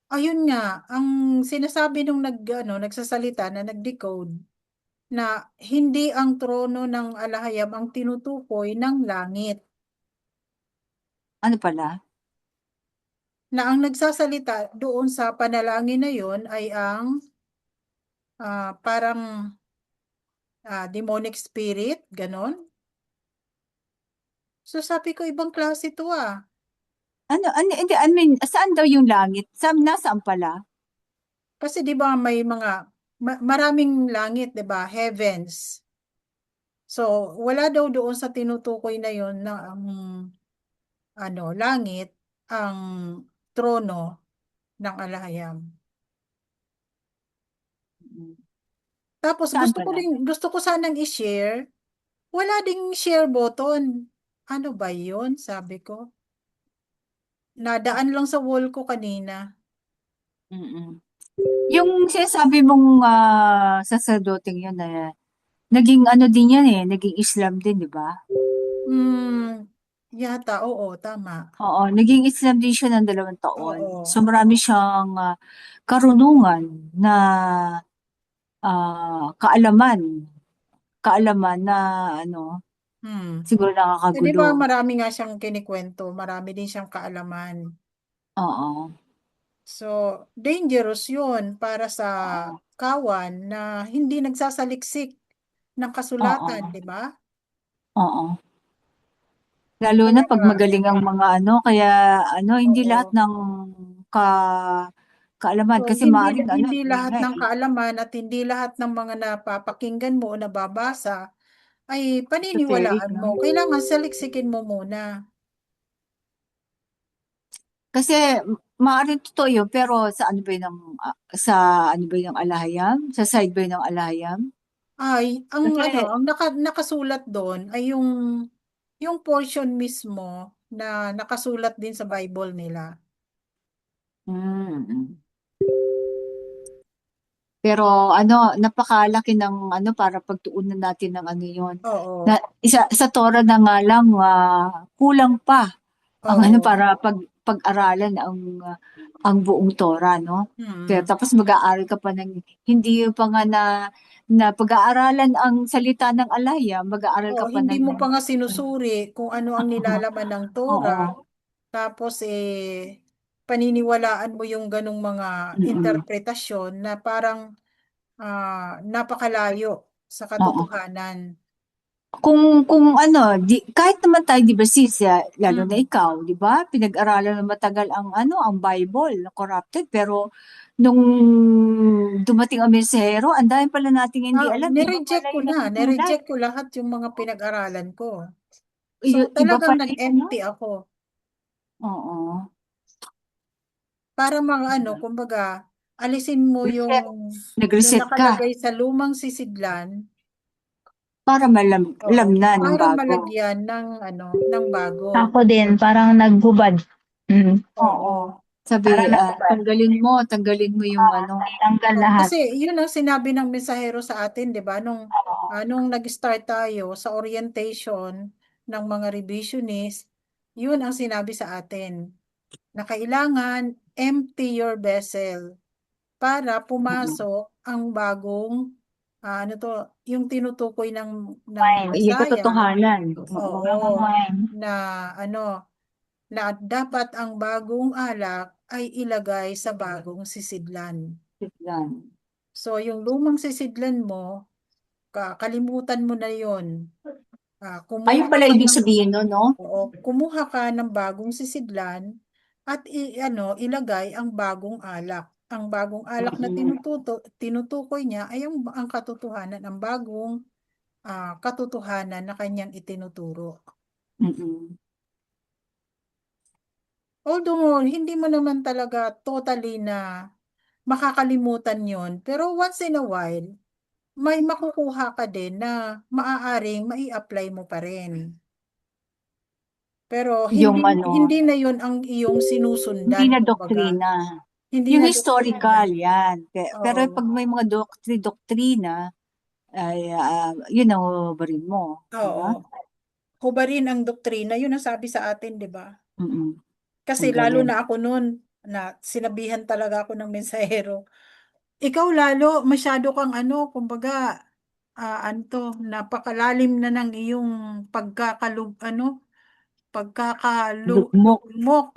[SPEAKER 2] Ayun nga, ang sinasabi nung nagsasalita na nag-decode na hindi ang trono ng alahayam ang tinutukoy ng langit.
[SPEAKER 3] Ano pala?
[SPEAKER 2] Na ang nagsasalita doon sa panalangin na yon ay ang parang demonic spirit, ganon. So sabi ko, ibang klase to ah.
[SPEAKER 3] Hindi, I mean, saan daw yung langit? Nasaan pala?
[SPEAKER 2] Kasi di ba may mga, maraming langit, di ba? Heavens. So, wala daw doon sa tinutukoy na yon na ang langit, ang trono ng alahayam.
[SPEAKER 3] Mm.
[SPEAKER 2] Tapos
[SPEAKER 3] Saan pala?
[SPEAKER 2] gusto ko sanang i-share, wala ding share button. Ano ba 'yun? Sabi ko. Nadaan lang sa wall ko kanina.
[SPEAKER 3] Mm-mm. Yung sinasabi mong saserdoteng yun naging ano din yan naging Islam din, di ba?
[SPEAKER 2] Hmm, yata, oo, tama.
[SPEAKER 3] Oo, naging Islam din siya ng 2 taon. So
[SPEAKER 2] Oo.
[SPEAKER 3] marami siyang karunungan na kaalaman na ano,
[SPEAKER 2] Hmm.
[SPEAKER 3] siguro
[SPEAKER 2] Eh, di ba
[SPEAKER 3] nakakagulo.
[SPEAKER 2] marami nga siyang kinikwento, marami din siyang kaalaman.
[SPEAKER 3] Oo,
[SPEAKER 2] So, dangerous 'yun para sa
[SPEAKER 3] oo,
[SPEAKER 2] kawan na hindi nagsasaliksik ng kasulatan,
[SPEAKER 3] oo,
[SPEAKER 2] di ba?
[SPEAKER 3] oo. Lalo na pag
[SPEAKER 2] Kaya,
[SPEAKER 3] magaling ang mga kaya hindi lahat
[SPEAKER 2] oo.
[SPEAKER 3] ng ka kaalaman
[SPEAKER 2] So,
[SPEAKER 3] kasi
[SPEAKER 2] hindi
[SPEAKER 3] maaring
[SPEAKER 2] hindi
[SPEAKER 3] hindi
[SPEAKER 2] lahat
[SPEAKER 3] nga
[SPEAKER 2] ng kaalaman at hindi lahat ng mga napapakinggan mo o nababasa ay
[SPEAKER 3] esoteric,
[SPEAKER 2] paniniwalaan
[SPEAKER 3] no?
[SPEAKER 2] mo. Kailangan saliksikin mo muna.
[SPEAKER 3] Kasi maaaring totoo yun, pero sa ano ba yun ng alahayam? Sa side ba yun ng alahayam?
[SPEAKER 2] Ay,
[SPEAKER 3] Kasi,
[SPEAKER 2] ang nakasulat doon ay yung portion mismo na nakasulat din sa Bible nila.
[SPEAKER 3] mm, pero napakalaki ng para pagtuunan natin ng yun. Na,
[SPEAKER 2] Oo.
[SPEAKER 3] sa Torah na nga lang, kulang pa ang
[SPEAKER 2] Oo.
[SPEAKER 3] para pag-aralan ang buong Torah, no? Pero
[SPEAKER 2] Hmm.
[SPEAKER 3] tapos mag-aaral ka pa ng hindi pa nga na pag-aaralan ang salita ng alaya, mag-aaral ka
[SPEAKER 2] Oo,
[SPEAKER 3] pa
[SPEAKER 2] hindi
[SPEAKER 3] ng
[SPEAKER 2] mo pa nga sinusuri kung ano ang nilalaman ng Torah.
[SPEAKER 3] oo.
[SPEAKER 2] Tapos paniniwalaan mo yung ganong mga
[SPEAKER 3] Mm-mm.
[SPEAKER 2] interpretasyon na parang napakalayo sa
[SPEAKER 3] Oo.
[SPEAKER 2] katotohanan.
[SPEAKER 3] Kung kahit naman tayo, di ba sis, lalo na
[SPEAKER 2] Mm.
[SPEAKER 3] ikaw, di ba? Pinag-aralan na matagal ang Bible, corrupted, pero nung dumating ang mensahero, ang dami pala nating hindi alam, iba pala yung natutunan.
[SPEAKER 2] Nireject ko lahat yung mga pinag-aralan ko. So
[SPEAKER 3] Iba
[SPEAKER 2] talagang
[SPEAKER 3] pala yun, no?
[SPEAKER 2] nag-empty ako
[SPEAKER 3] Oo.
[SPEAKER 2] para mga kumbaga, alisin mo
[SPEAKER 3] Reset.
[SPEAKER 2] yung
[SPEAKER 3] Nag-reset ka
[SPEAKER 2] nakalagay sa lumang sisidlan,
[SPEAKER 3] para
[SPEAKER 2] oo,
[SPEAKER 3] alam na ng
[SPEAKER 2] para
[SPEAKER 3] bago.
[SPEAKER 2] malagyan ng bago.
[SPEAKER 4] Ako din, parang naghubad. Mm.
[SPEAKER 3] Oo.
[SPEAKER 2] Oo.
[SPEAKER 3] Sabi,
[SPEAKER 4] Parang naghubad.
[SPEAKER 3] tanggalin mo yung
[SPEAKER 4] Tanggal
[SPEAKER 2] Oh,
[SPEAKER 4] lahat.
[SPEAKER 2] kasi yun ang sinabi ng mensahero sa atin, 'di ba? Nung nag-start tayo sa orientation ng mga revisionist, yun ang sinabi sa atin na kailangan empty your vessel para
[SPEAKER 3] Mm.
[SPEAKER 2] pumasok ang bagong yung tinutukoy ng
[SPEAKER 4] Wine.
[SPEAKER 3] Yung
[SPEAKER 2] Messiah,
[SPEAKER 3] katotohanan. Oo.
[SPEAKER 2] oo,
[SPEAKER 4] Bagong wine.
[SPEAKER 2] na ano na dapat ang bagong alak ay ilagay sa bagong sisidlan.
[SPEAKER 3] Yan.
[SPEAKER 2] So, yung lumang sisidlan mo, kalimutan mo na yon.
[SPEAKER 3] Ayun
[SPEAKER 2] Kumuha
[SPEAKER 3] pala
[SPEAKER 2] ka
[SPEAKER 3] ibig
[SPEAKER 2] ng,
[SPEAKER 3] sabihin no, no?
[SPEAKER 2] oo, kumuha ka ng bagong sisidlan at ilagay ang bagong alak. Ang bagong alak na
[SPEAKER 3] Mm-mm.
[SPEAKER 2] tinutukoy niya ay ang katotohanan, ang bagong katotohanan na kanyang itinuturo.
[SPEAKER 3] Mm-mm.
[SPEAKER 2] Although, hindi mo naman talaga totally na makakalimutan yon, pero once in a while, may makukuha ka din na maaaring mai-apply mo pa rin. Pero
[SPEAKER 3] Yung
[SPEAKER 2] hindi na 'yon ang iyong
[SPEAKER 3] hindi
[SPEAKER 2] sinusundan,
[SPEAKER 3] na
[SPEAKER 2] kumbaga.
[SPEAKER 3] doktrina.
[SPEAKER 2] Hindi
[SPEAKER 3] Yung
[SPEAKER 2] na doktrina.
[SPEAKER 3] historical, yan. Pero
[SPEAKER 2] Oo.
[SPEAKER 3] pag may mga doktrina, ay yun ang hubarin mo, di ba?
[SPEAKER 2] Oo. Hubarin ang doktrina, yun ang sabi sa atin, di ba?
[SPEAKER 3] Mm-mm.
[SPEAKER 2] Kasi lalo
[SPEAKER 3] Tanggalin.
[SPEAKER 2] na ako noon, na sinabihan talaga ako ng mensahero. Ikaw lalo, masyado kang ano, kumbaga, ano to, napakalalim na ng iyong
[SPEAKER 3] Lugmok
[SPEAKER 2] pagkakalugmok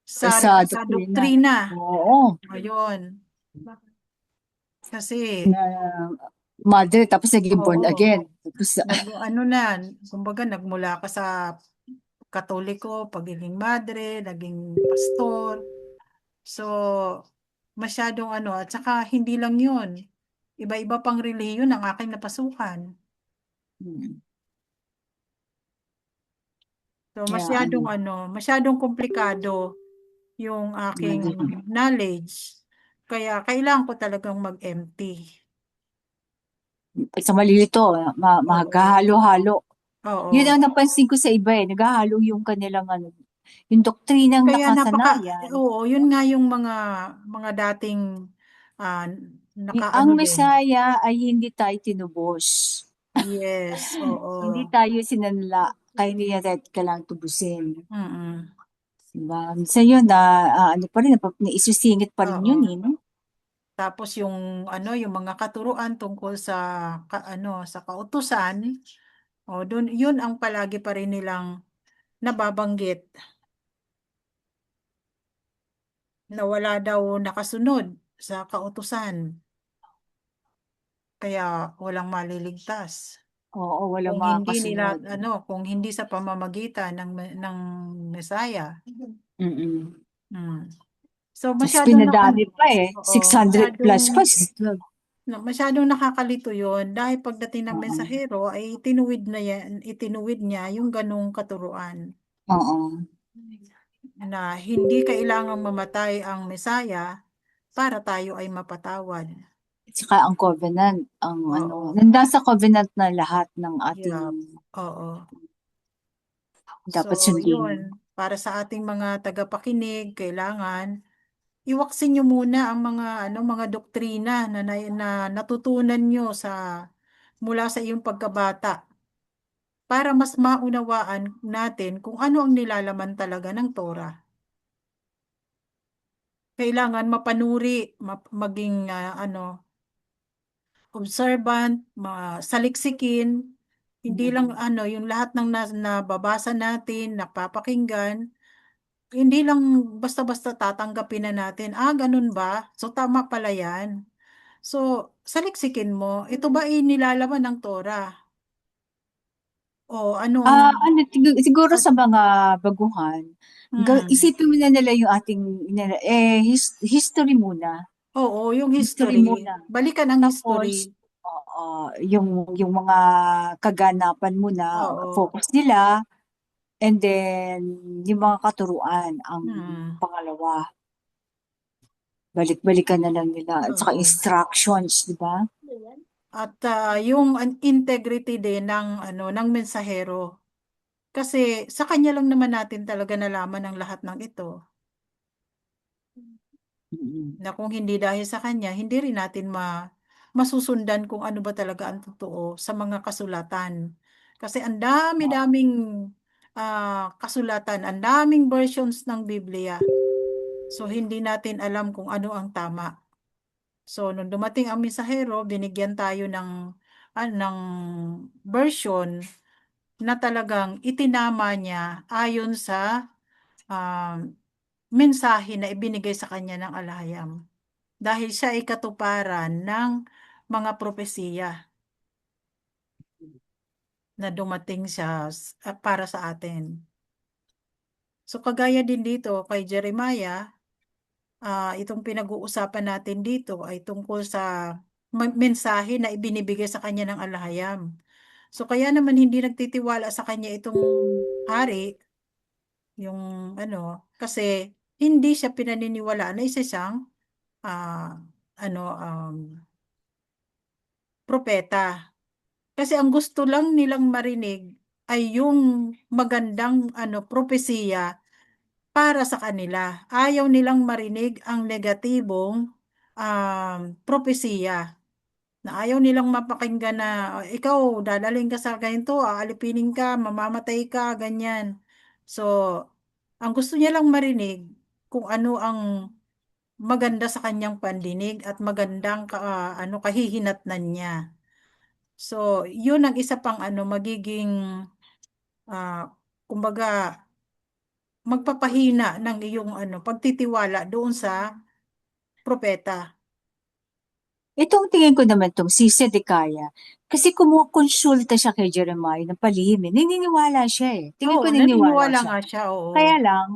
[SPEAKER 3] sa
[SPEAKER 2] sa
[SPEAKER 3] doktrina.
[SPEAKER 2] doktrina.
[SPEAKER 3] Oo.
[SPEAKER 2] Ayun. Kasi,
[SPEAKER 3] Na mother, tapos naging born
[SPEAKER 2] oo,
[SPEAKER 3] again. Tapos,
[SPEAKER 2] ano na, kumbaga nagmula ka sa Katoliko, pagiging madre, naging pastor. So, masyadong ano, at saka hindi lang yun. Iba-iba pang relihiyon ang aking napasukan.
[SPEAKER 3] mm,
[SPEAKER 2] So,
[SPEAKER 3] kaya ano,
[SPEAKER 2] masyadong komplikado yung aking
[SPEAKER 3] mother.
[SPEAKER 2] knowledge. Kaya kailangan ko talagang mag-empty.
[SPEAKER 3] Sa malilito,
[SPEAKER 2] Oo.
[SPEAKER 3] maghahalo-halo. Yun
[SPEAKER 2] Oo.
[SPEAKER 3] ang napansin ko sa iba eh, naghahalo yung kanilang ano, yung doktrinang
[SPEAKER 2] Kaya
[SPEAKER 3] nakasanayan.
[SPEAKER 2] oo, yun nga yung mga dating ah,
[SPEAKER 3] Ang
[SPEAKER 2] nakaano din.
[SPEAKER 3] Messiah ay hindi tayo tinubos.
[SPEAKER 2] Yes,
[SPEAKER 3] Hindi
[SPEAKER 2] oo.
[SPEAKER 3] tayo sinanla, kaya niya ka lang tubusin.
[SPEAKER 2] Mm.
[SPEAKER 3] Diba? Minsan yun, ano pa rin, naisusingit pa rin yun
[SPEAKER 2] Oo.
[SPEAKER 3] eh, no?
[SPEAKER 2] Tapos yung mga katuruan tungkol sa sa kautusan, doon yun ang palagi pa rin nilang nababanggit na wala daw nakasunod sa kautusan. Kaya walang maliligtas.
[SPEAKER 3] Oo, walang
[SPEAKER 2] Kung hindi nila
[SPEAKER 3] makakasunod.
[SPEAKER 2] kung hindi sa pamamagitan ng Messiah.
[SPEAKER 3] Mm-mm.
[SPEAKER 2] Mm. So
[SPEAKER 3] Tapos pinadami pa eh,
[SPEAKER 2] oo,
[SPEAKER 3] 600 plus pa.
[SPEAKER 2] masyadong nakakalito 'yon dahil pagdating ng
[SPEAKER 3] Oo.
[SPEAKER 2] mensahero ay itinuwid niya yung ganong katuruan
[SPEAKER 3] Oo.
[SPEAKER 2] na hindi kailangang mamatay ang Mesaya para tayo ay mapatawad.
[SPEAKER 3] Tsaka ang covenant, ang ano,
[SPEAKER 2] Oo.
[SPEAKER 3] nandasa covenant na lahat ng ating
[SPEAKER 2] Yeah. Oo.
[SPEAKER 3] dapat
[SPEAKER 2] So,
[SPEAKER 3] sundin.
[SPEAKER 2] yun, para sa ating mga tagapakinig, kailangan iwaksin nyo muna ang mga doktrina na natutunan nyo mula sa iyong pagkabata para mas maunawaan natin kung ano ang nilalaman talaga ng Torah. Kailangan mapanuri, maging observant, saliksikin, hindi lang yung lahat ng nababasa natin, napapakinggan, hindi lang basta-basta tatanggapin na natin, ganun ba? So tama pala yan. So, saliksikin mo, ito ba nilalaman ng Torah? O
[SPEAKER 3] Ano, siguro
[SPEAKER 2] at,
[SPEAKER 3] sa mga baguhan,
[SPEAKER 2] mm,
[SPEAKER 3] isipin mo na nila yung ating, history muna.
[SPEAKER 2] oo, yung
[SPEAKER 3] History
[SPEAKER 2] history,
[SPEAKER 3] muna.
[SPEAKER 2] balikan ang
[SPEAKER 3] Tapos,
[SPEAKER 2] history.
[SPEAKER 3] yung mga kaganapan muna,
[SPEAKER 2] Oo.
[SPEAKER 3] focus nila, and then, yung mga katuruan, ang
[SPEAKER 2] Mm,
[SPEAKER 3] pangalawa. Balik-balikan na lang nila. At saka
[SPEAKER 2] oo.
[SPEAKER 3] instructions, di ba?
[SPEAKER 2] At yung integrity din ng mensahero. Kasi sa kanya lang naman natin talaga nalaman ang lahat ng ito.
[SPEAKER 3] Mm-mm.
[SPEAKER 2] Na kung hindi dahil sa kanya, hindi rin natin masusundan kung ano ba talaga ang totoo sa mga kasulatan. Kasi ang dami-daming kasulatan, ang daming versions ng Biblia. So, hindi natin alam kung ano ang tama. So, nung dumating ang mensahero, binigyan tayo ng version na talagang itinama niya ayon sa um, mensahe na ibinigay sa kanya ng alahayam. Dahil siya ay katuparan ng mga propesiya na dumating siya para sa atin. So kagaya din dito kay Jeremiah, itong pinag-uusapan natin dito ay tungkol sa mensahe na ibinibigay sa kanya ng alahayam. So kaya naman hindi nagtitiwala sa kanya itong hari, yung kasi hindi siya pinaniniwalaan na isa siyang ah, ano, um, propeta. Kasi ang gusto lang nilang marinig ay yung magandang propesiya para sa kanila. Ayaw nilang marinig ang negatibong propesiya na ayaw nilang mapakinggan na ikaw dadalhin ka sa ganito, aalipinin ka, mamamatay ka, ganyan. So, ang gusto niya lang marinig kung ano ang maganda sa kanyang pandinig at magandang kahihinatnan niya. So, yun ang isa pang magiging ah, kumbaga magpapahina ng iyong pagtitiwala doon sa propeta.
[SPEAKER 3] Itong tingin ko naman tong si Sedekaya, kasi kumukonsulta siya kay Jeremiah ng palihim eh. Naniniwala siya eh. Tingin ko
[SPEAKER 2] Oo,
[SPEAKER 3] naniniwala
[SPEAKER 2] naniniwala
[SPEAKER 3] siya.
[SPEAKER 2] nga siya, oo.
[SPEAKER 3] Kaya lang,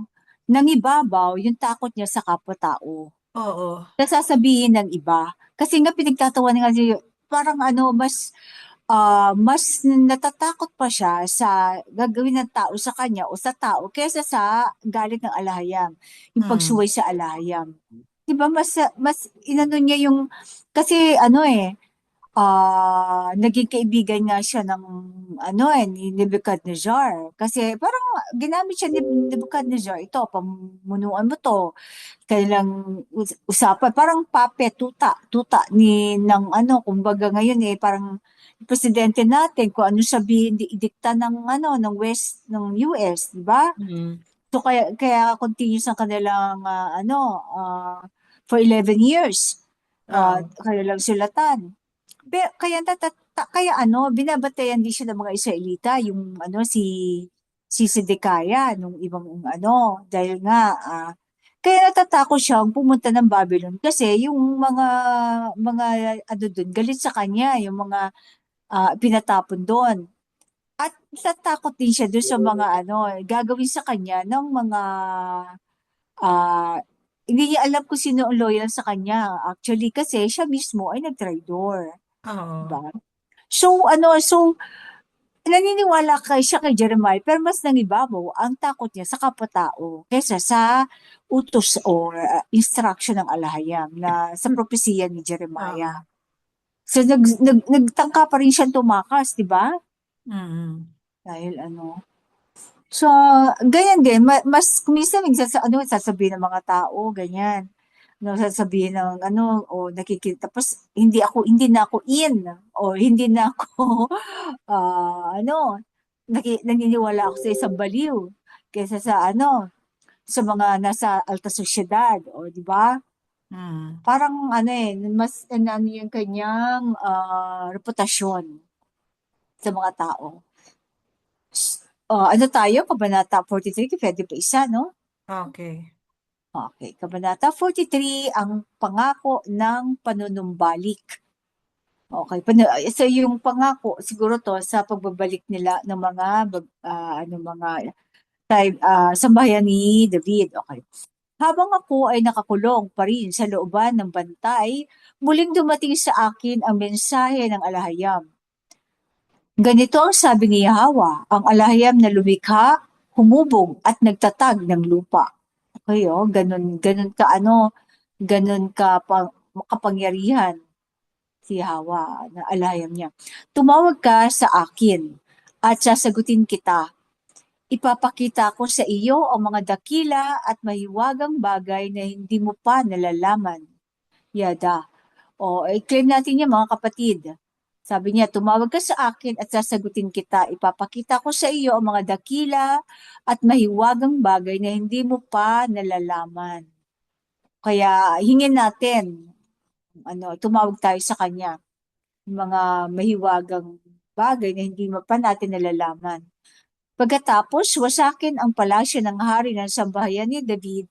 [SPEAKER 3] nangibabaw yung takot niya sa kapwa-tao.
[SPEAKER 2] Oo.
[SPEAKER 3] Na sasabihin ng iba. Kasi nga pinagtatawanan nga siya, parang mas natatakot pa siya sa gagawin ng tao sa kanya o sa tao kaysa sa galit ng alahayam, yung
[SPEAKER 2] Hmm.
[SPEAKER 3] pagsuway sa alahayam. 'Di ba mas inano niya yung kasi naging kaibigan nga siya ng ni Nebuchadnezzar. Kasi parang ginamit siya ni Nebuchadnezzar, ito, pamunuan mo to, kailang usapan, parang puppet, tuta ng kumbaga ngayon parang presidente natin, kung ano sabihin, idikta ng West, ng US, di ba?
[SPEAKER 2] Hmm.
[SPEAKER 3] So kaya continuous ang kanilang for 11 years.
[SPEAKER 2] Oo.
[SPEAKER 3] Kanilang sulatan. Kaya binabantayan din siya ng mga Israelita, yung si Sedekaya, nung ibang dahil nga, kaya natatakot siyang pumunta ng Babylon kasi yung mga doon, galit sa kanya, yung mga pinatapon doon. At natatakot din siya doon sa mga gagawin sa kanya ng mga ah, hindi niya alam kung sino ang loyal sa kanya. Actually, kasi siya mismo ay nag-traitor.
[SPEAKER 2] Oo.
[SPEAKER 3] Diba? So, naniniwala siya kay Jeremiah, pero mas nangibabaw ang takot niya sa kapwa-tao kaysa sa utos or instruction ng alahayam na sa propesiya ni
[SPEAKER 2] Oo.
[SPEAKER 3] Jeremiah. So, nagtangka pa rin siyang tumakas, di ba?
[SPEAKER 2] Mm.
[SPEAKER 3] Dahil So, ganyan din, mas minsan sasabihin ng mga tao, ganyan. Sasabihin ng nakikita, tapos hindi na ako in, o hindi na ako, naniniwala ako sa isang baliw, kaysa sa mga nasa alta sosyedad, o di ba?
[SPEAKER 2] Mm.
[SPEAKER 3] Parang mas yung kanyang reputasyon sa mga tao. Tayo, Kabanata 43, pwede pa isa, no?
[SPEAKER 2] Okay.
[SPEAKER 3] Okay, Kabanata 43, ang pangako ng panunumbalik. Okay, so yung pangako siguro to sa pagbabalik nila ng mga sambahayan ni David. Okay. Habang ako ay nakakulong pa rin sa looban ng bantay, muling dumating sa akin ang mensahe ng alahayam. Ganito ang sabi ni Yahweh, ang alahayam na lumikha, humubog at nagtatag ng lupa. Okay, ganun ka makapangyarihan si Hawa na alahayam niya. Tumawag ka sa akin at sasagutin kita. Ipapakita ko sa iyo ang mga dakila at mahiwagang bagay na hindi mo pa nalalaman. Yada. I-claim natin niya mga kapatid. Sabi niya, tumawag ka sa akin at sasagutin kita. Ipapakita ko sa iyo ang mga dakila at mahiwagang bagay na hindi mo pa nalalaman. Kaya hingin natin, tumawag tayo sa kanya. Mga mahiwagang bagay na hindi pa natin nalalaman. Pagkatapos, wasakin ang palasyo ng hari ng sambahayan ni David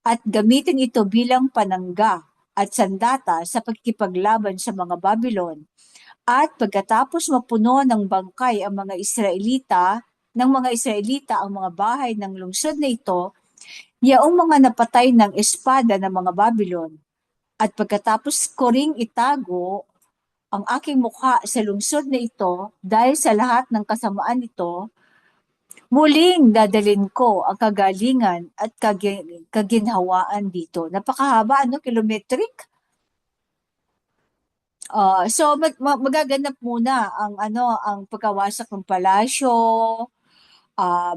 [SPEAKER 3] at gamitin ito bilang panangga at sandata sa pagkipaglaban sa mga Babylon. At pagkatapos mapuno ng bangkay ang mga Israelita ang mga bahay ng lungsod na ito, yaong mga napatay ng espada ng mga Babylon. At pagkatapos ko ring itago ang aking mukha sa lungsod na ito dahil sa lahat ng kasamaan nito, muling dadalin ko ang kagalingan at kaginhawaan dito. Napakahaba, kilometric. So magaganap muna ang pagkawasak ng palasyo,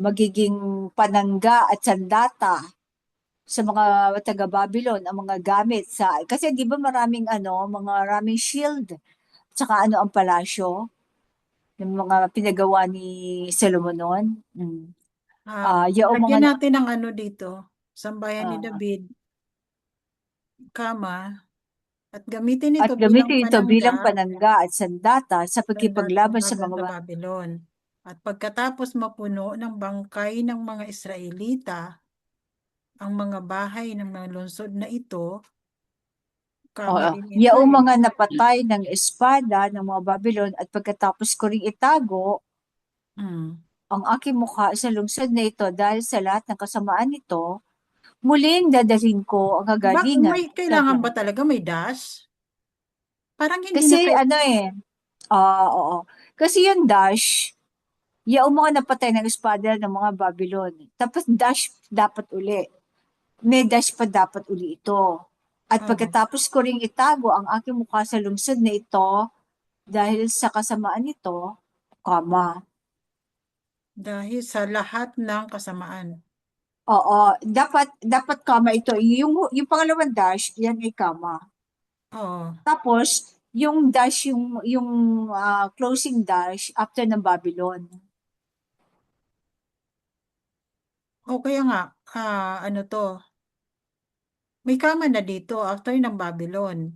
[SPEAKER 3] magiging panangga at sandata sa mga taga-Babylon ang mga gamit kasi 'di ba maraming shield tsaka ano ang palasyo ng mga pinagawa ni Solomon noon. Yaong mga
[SPEAKER 2] Lagyan natin ng ano dito, sambayan ni
[SPEAKER 3] ah,
[SPEAKER 2] David, kama, at gamitin
[SPEAKER 3] at
[SPEAKER 2] ito bilang
[SPEAKER 3] gamitin ito bilang
[SPEAKER 2] panangga
[SPEAKER 3] panangga at sandata sa pagkipaglaban sa
[SPEAKER 2] laban
[SPEAKER 3] mga
[SPEAKER 2] sa Babylon. At pagkatapos mapuno ng bangkay ng mga Israelita ang mga bahay ng mga lungsod na ito, kama
[SPEAKER 3] Oo,
[SPEAKER 2] din ito
[SPEAKER 3] yaong
[SPEAKER 2] eh.
[SPEAKER 3] mga napatay ng espada ng mga Babylon at pagkatapos ko ring itago
[SPEAKER 2] Mm.
[SPEAKER 3] ang aking mukha sa lungsod na ito dahil sa lahat ng kasamaan nito, muling dadalhin ko ang kagalingan
[SPEAKER 2] May
[SPEAKER 3] at
[SPEAKER 2] kailangan ba talaga may dash? Parang hindi na
[SPEAKER 3] kasi
[SPEAKER 2] kay
[SPEAKER 3] ano oo. Kasi yung dash, yaong mga napatay ng espada ng mga Babylon. Tapos dash dapat uli. May dash pa dapat uli ito. At
[SPEAKER 2] oh,
[SPEAKER 3] pagkatapos ko ring itago ang aking mukha sa lungsod na ito, dahil sa kasamaan nito, kama.
[SPEAKER 2] dahil sa lahat ng kasamaan.
[SPEAKER 3] Oo, dapat kama ito. Yung pangalawang dash, yan ay kama.
[SPEAKER 2] Oo.
[SPEAKER 3] Tapos, yung dash, yung closing dash after ng Babylon.
[SPEAKER 2] O kaya nga, ano to, may kama na dito after ng Babylon.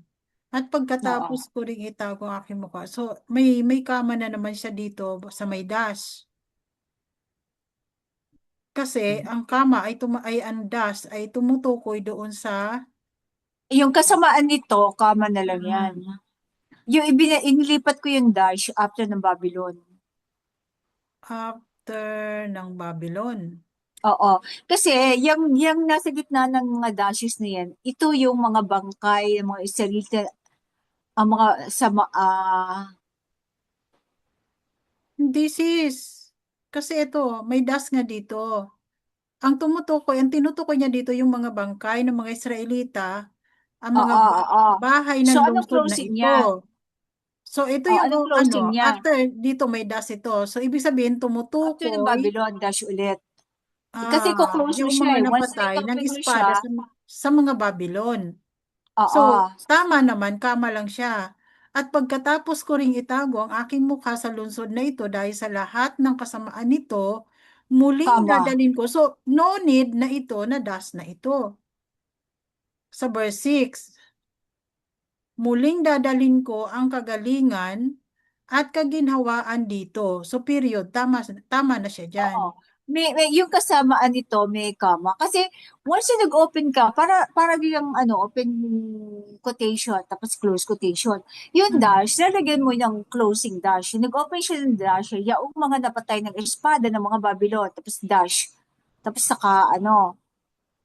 [SPEAKER 2] At
[SPEAKER 3] Oo.
[SPEAKER 2] pagkatapos ko ring itago ang aking mukha. So, may kama na naman siya dito sa may dash. Kasi ang kama ay ang dash ay tumutukoy doon sa
[SPEAKER 3] Yung kasamaan nito, kama na lang yan.
[SPEAKER 2] mm,
[SPEAKER 3] Yung inilipat ko yung dash after ng Babylon.
[SPEAKER 2] after ng Babylon.
[SPEAKER 3] Oo. Kasi yung nasa gitna ng mga dashes na yan, ito yung mga bangkay, yung mga Israelita, ang mga
[SPEAKER 2] Hindi sis. Kasi ito, may dash nga dito. Ang tinutukoy niya dito yung mga bangkay ng mga Israelita, ang mga
[SPEAKER 3] oo.
[SPEAKER 2] bahay
[SPEAKER 3] So,
[SPEAKER 2] ng
[SPEAKER 3] anong
[SPEAKER 2] lungsod na
[SPEAKER 3] closing
[SPEAKER 2] ito.
[SPEAKER 3] niyan?
[SPEAKER 2] So, ito
[SPEAKER 3] O,
[SPEAKER 2] yung
[SPEAKER 3] anong closing niya?
[SPEAKER 2] after dito may dash ito. So, ibig sabihin,
[SPEAKER 3] After ng
[SPEAKER 2] tumutukoy
[SPEAKER 3] Babylon, dash ulit. Kasi ko-close mo
[SPEAKER 2] yung
[SPEAKER 3] siya
[SPEAKER 2] mga
[SPEAKER 3] eh. Once na
[SPEAKER 2] napatay ng
[SPEAKER 3] ika-close siya,
[SPEAKER 2] espada sa mga Babylon. So,
[SPEAKER 3] oo,
[SPEAKER 2] tama naman, kama lang siya. At pagkatapos ko ring itago ang aking mukha sa lungsod na ito dahil sa lahat ng kasamaan nito, muling
[SPEAKER 3] kama.
[SPEAKER 2] dadalhin ko. So, no need na ito, na dash na ito. Sa verse 6, muling dadalhin ko ang kagalingan at kaginhawaan dito. So, period. Tama na siya dyan.
[SPEAKER 3] Oo. Yung kasamaan nito, may kama. Kasi once na nag-open ka, para yung open quotation, tapos close quotation. Yung
[SPEAKER 2] Hmm.
[SPEAKER 3] dash, lalagyan mo ng closing dash. Yung nag-open siya ng dash, yung mga napatay ng espada ng mga Babylon, tapos dash. Tapos saka,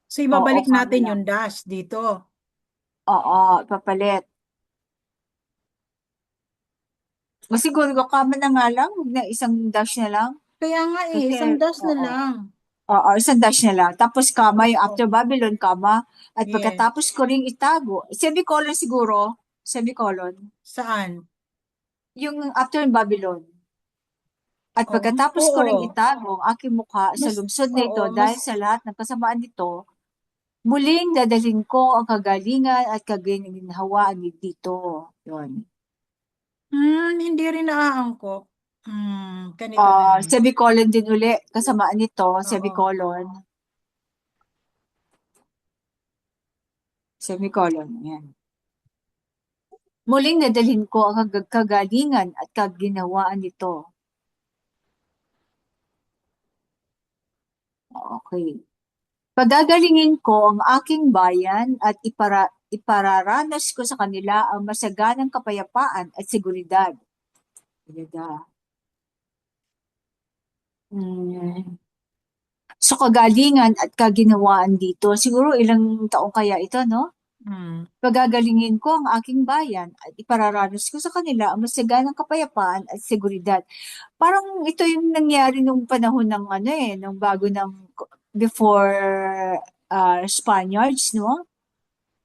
[SPEAKER 2] So,
[SPEAKER 3] oo,
[SPEAKER 2] ibabalik
[SPEAKER 3] kama
[SPEAKER 2] natin
[SPEAKER 3] lang.
[SPEAKER 2] yung dash dito.
[SPEAKER 3] Oo, ipapalit. O siguro, kama na nga lang, huwag na isang dash na lang.
[SPEAKER 2] Kaya nga
[SPEAKER 3] Kasi,
[SPEAKER 2] isang dash na
[SPEAKER 3] oo.
[SPEAKER 2] lang.
[SPEAKER 3] Oo, isang dash na lang. Tapos kama, yung
[SPEAKER 2] Oo.
[SPEAKER 3] after Babylon, kama. At
[SPEAKER 2] Yes.
[SPEAKER 3] pagkatapos ko ring itago, semicolon siguro, semicolon,
[SPEAKER 2] Saan?
[SPEAKER 3] yung after Babylon. At
[SPEAKER 2] Oo.
[SPEAKER 3] pagkatapos ko ring
[SPEAKER 2] Oo.
[SPEAKER 3] itago ang aking mukha sa
[SPEAKER 2] Mas,
[SPEAKER 3] lungsod na ito
[SPEAKER 2] oo, mas,
[SPEAKER 3] dahil sa lahat ng kasamaan nito, muling dadalhin ko ang kagalingan at kaginhawaan dito. Yun.
[SPEAKER 2] hindi rin naaangkop. Ganito na lang.
[SPEAKER 3] Semicolon din uli, kasamaan nito,
[SPEAKER 2] Oo.
[SPEAKER 3] semicolon, semicolon, yan. Muling dadalhin ko ang kagalingan at kaginhawaan nito. Okay. Pagagalingin ko ang aking bayan at ipararanas ko sa kanila ang masaganang kapayapaan at seguridad. Seguridad. Hmm. So kagalingan at kaginhawaan dito. Siguro ilang taong kaya ito, no?
[SPEAKER 2] Hmm.
[SPEAKER 3] Pagagalingin ko ang aking bayan at ipararanas ko sa kanila ang masaganang kapayapaan at seguridad. Parang ito yung nangyari nung panahon ng nung bago ng before Spaniards, no?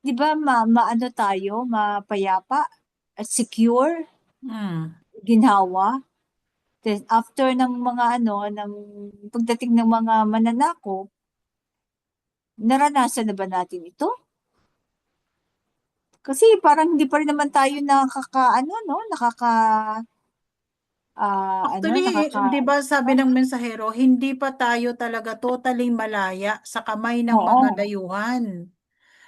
[SPEAKER 3] 'Di ba maano tayo, mapayapa at secure,
[SPEAKER 2] Hmm.
[SPEAKER 3] ginhawa. Then after ng mga ng pagdating ng mga mananakop, naranasan na ba natin ito? Kasi parang hindi pa rin naman tayo nakaka, no?
[SPEAKER 2] Actually, di ba sabi ng mensahero, hindi pa tayo talaga totally malaya sa kamay ng mga
[SPEAKER 3] oo.
[SPEAKER 2] dayuhan.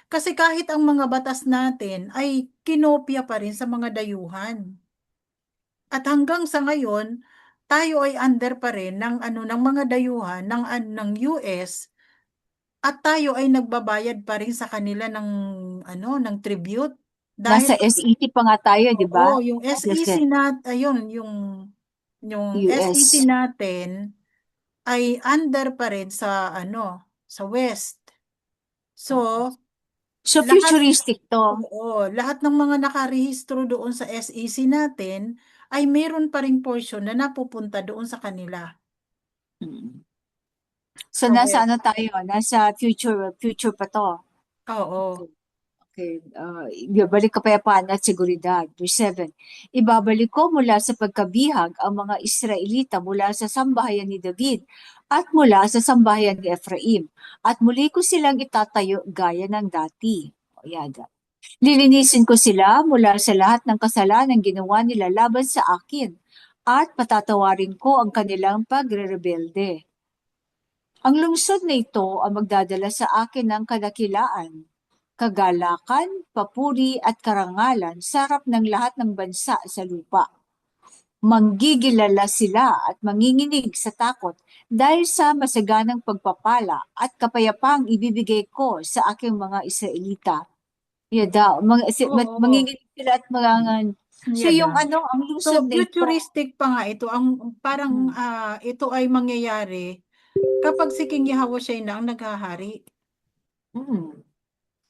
[SPEAKER 2] Kasi kahit ang mga batas natin ay kinopya pa rin sa mga dayuhan. At hanggang sa ngayon, tayo ay under pa rin ng ano ng mga dayuhan ng US at tayo ay nagbabayad pa rin sa kanila ng ano ng tribute dahil
[SPEAKER 3] Nasa SEC pa nga tayo, di ba?
[SPEAKER 2] oo, yung SEC
[SPEAKER 3] Kasi
[SPEAKER 2] nat ayun yung SEC
[SPEAKER 3] US.
[SPEAKER 2] natin ay under pa rin sa ano sa West. So,
[SPEAKER 3] So,
[SPEAKER 2] lahat
[SPEAKER 3] futuristic to.
[SPEAKER 2] oo, lahat ng mga nakarehistro doon sa SEC natin ay meron pa ring portion na napupunta doon sa kanila.
[SPEAKER 3] Mm. So,
[SPEAKER 2] So,
[SPEAKER 3] nasa ano tayo? Nasa future pa to.
[SPEAKER 2] oo.
[SPEAKER 3] Okay. Ibabalik kapayapaan at seguridad. Verse 7. Ibabalik ko mula sa pagkabihag ang mga Israelita mula sa sambahayan ni David at mula sa sambahayan ni Ephraim. At muli ko silang itatayo gaya ng dati. O, yada. Lilinisin ko sila mula sa lahat ng kasalanan ginawa nila laban sa akin at patatawarin ko ang kanilang pagre-rebelde. Ang lungsod na ito ang magdadala sa akin ng kadakilaan, kagalakan, papuri at karangalan sa harap ng lahat ng bansa sa lupa. Manggigilala sila at manginginig sa takot dahil sa masaganang pagpapala at kapayapaang ibibigay ko sa aking mga Israelita. Yada,
[SPEAKER 2] Oo.
[SPEAKER 3] manginginig sila at so yung
[SPEAKER 2] Yada.
[SPEAKER 3] ano, ang lungsod
[SPEAKER 2] So,
[SPEAKER 3] na ito,
[SPEAKER 2] futuristic pa nga ito. Ang parang
[SPEAKER 3] hmm,
[SPEAKER 2] ito ay mangyayari kapag si King Yahushua na ang naghahari.
[SPEAKER 3] hmm,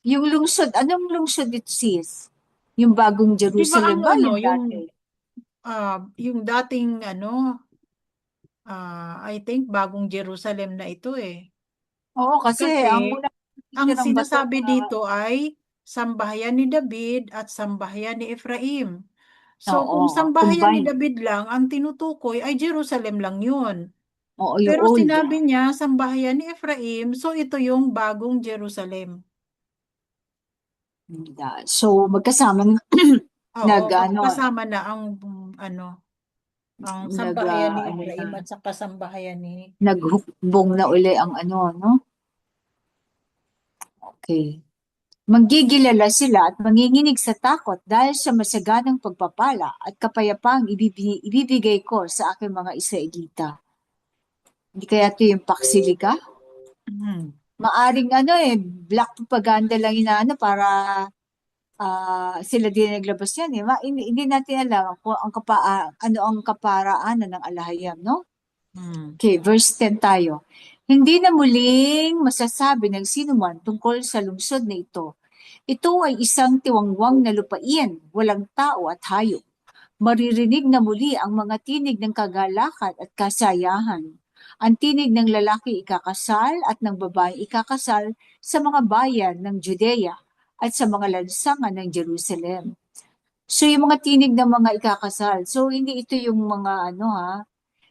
[SPEAKER 3] yung lungsod, anong lungsod ito sis? Yung bagong
[SPEAKER 2] Di ba ang
[SPEAKER 3] Jerusalem ba?
[SPEAKER 2] ano,
[SPEAKER 3] Yung dati?
[SPEAKER 2] yung dating ano, I think bagong Jerusalem na ito eh.
[SPEAKER 3] Oo, kasi ang
[SPEAKER 2] Kasi
[SPEAKER 3] unang
[SPEAKER 2] ang
[SPEAKER 3] titirang bato
[SPEAKER 2] sinasabi
[SPEAKER 3] na,
[SPEAKER 2] dito ay sambahayan ni David at sambahayan ni Ephraim. So kung
[SPEAKER 3] oo,
[SPEAKER 2] sambahayan ni
[SPEAKER 3] combined.
[SPEAKER 2] David lang ang tinutukoy ay Jerusalem lang yun.
[SPEAKER 3] Oo, yung
[SPEAKER 2] Pero
[SPEAKER 3] old.
[SPEAKER 2] sinabi niya sambahayan ni Ephraim, so ito yung bagong Jerusalem.
[SPEAKER 3] So, magkasama
[SPEAKER 2] Oo,
[SPEAKER 3] ano,
[SPEAKER 2] magkasama na ang ano, ang sambahayan ni
[SPEAKER 3] ano
[SPEAKER 2] Ephraim
[SPEAKER 3] na,
[SPEAKER 2] at saka sambahayan ni
[SPEAKER 3] naghukbong na uli ang ano, no? Okay. Manggigilala sila at manginginig sa takot dahil sa masaganang pagpapala at kapayapaang ibibigay ko sa aking mga Israelita. Hindi kaya ito yung paksiliga? Maaring ano black propaganda lang inaano para sila din naglabas yan eh. Hindi natin alam kung ano ang kaparaanan ng alahayam, no? Okay, verse 10 tayo. Hindi na muling masasabi ng sinuman tungkol sa lungsod na ito. Ito ay isang tiwangwang na lupain, walang tao at hayop. Maririnig na muli ang mga tinig ng kagalakan at kasayahan. Ang tinig ng lalaki ikakasal at ng babae ikakasal sa mga bayan ng Judea at sa mga lansangan ng Jerusalem. So yung mga tinig ng mga ikakasal. So hindi ito yung mga ano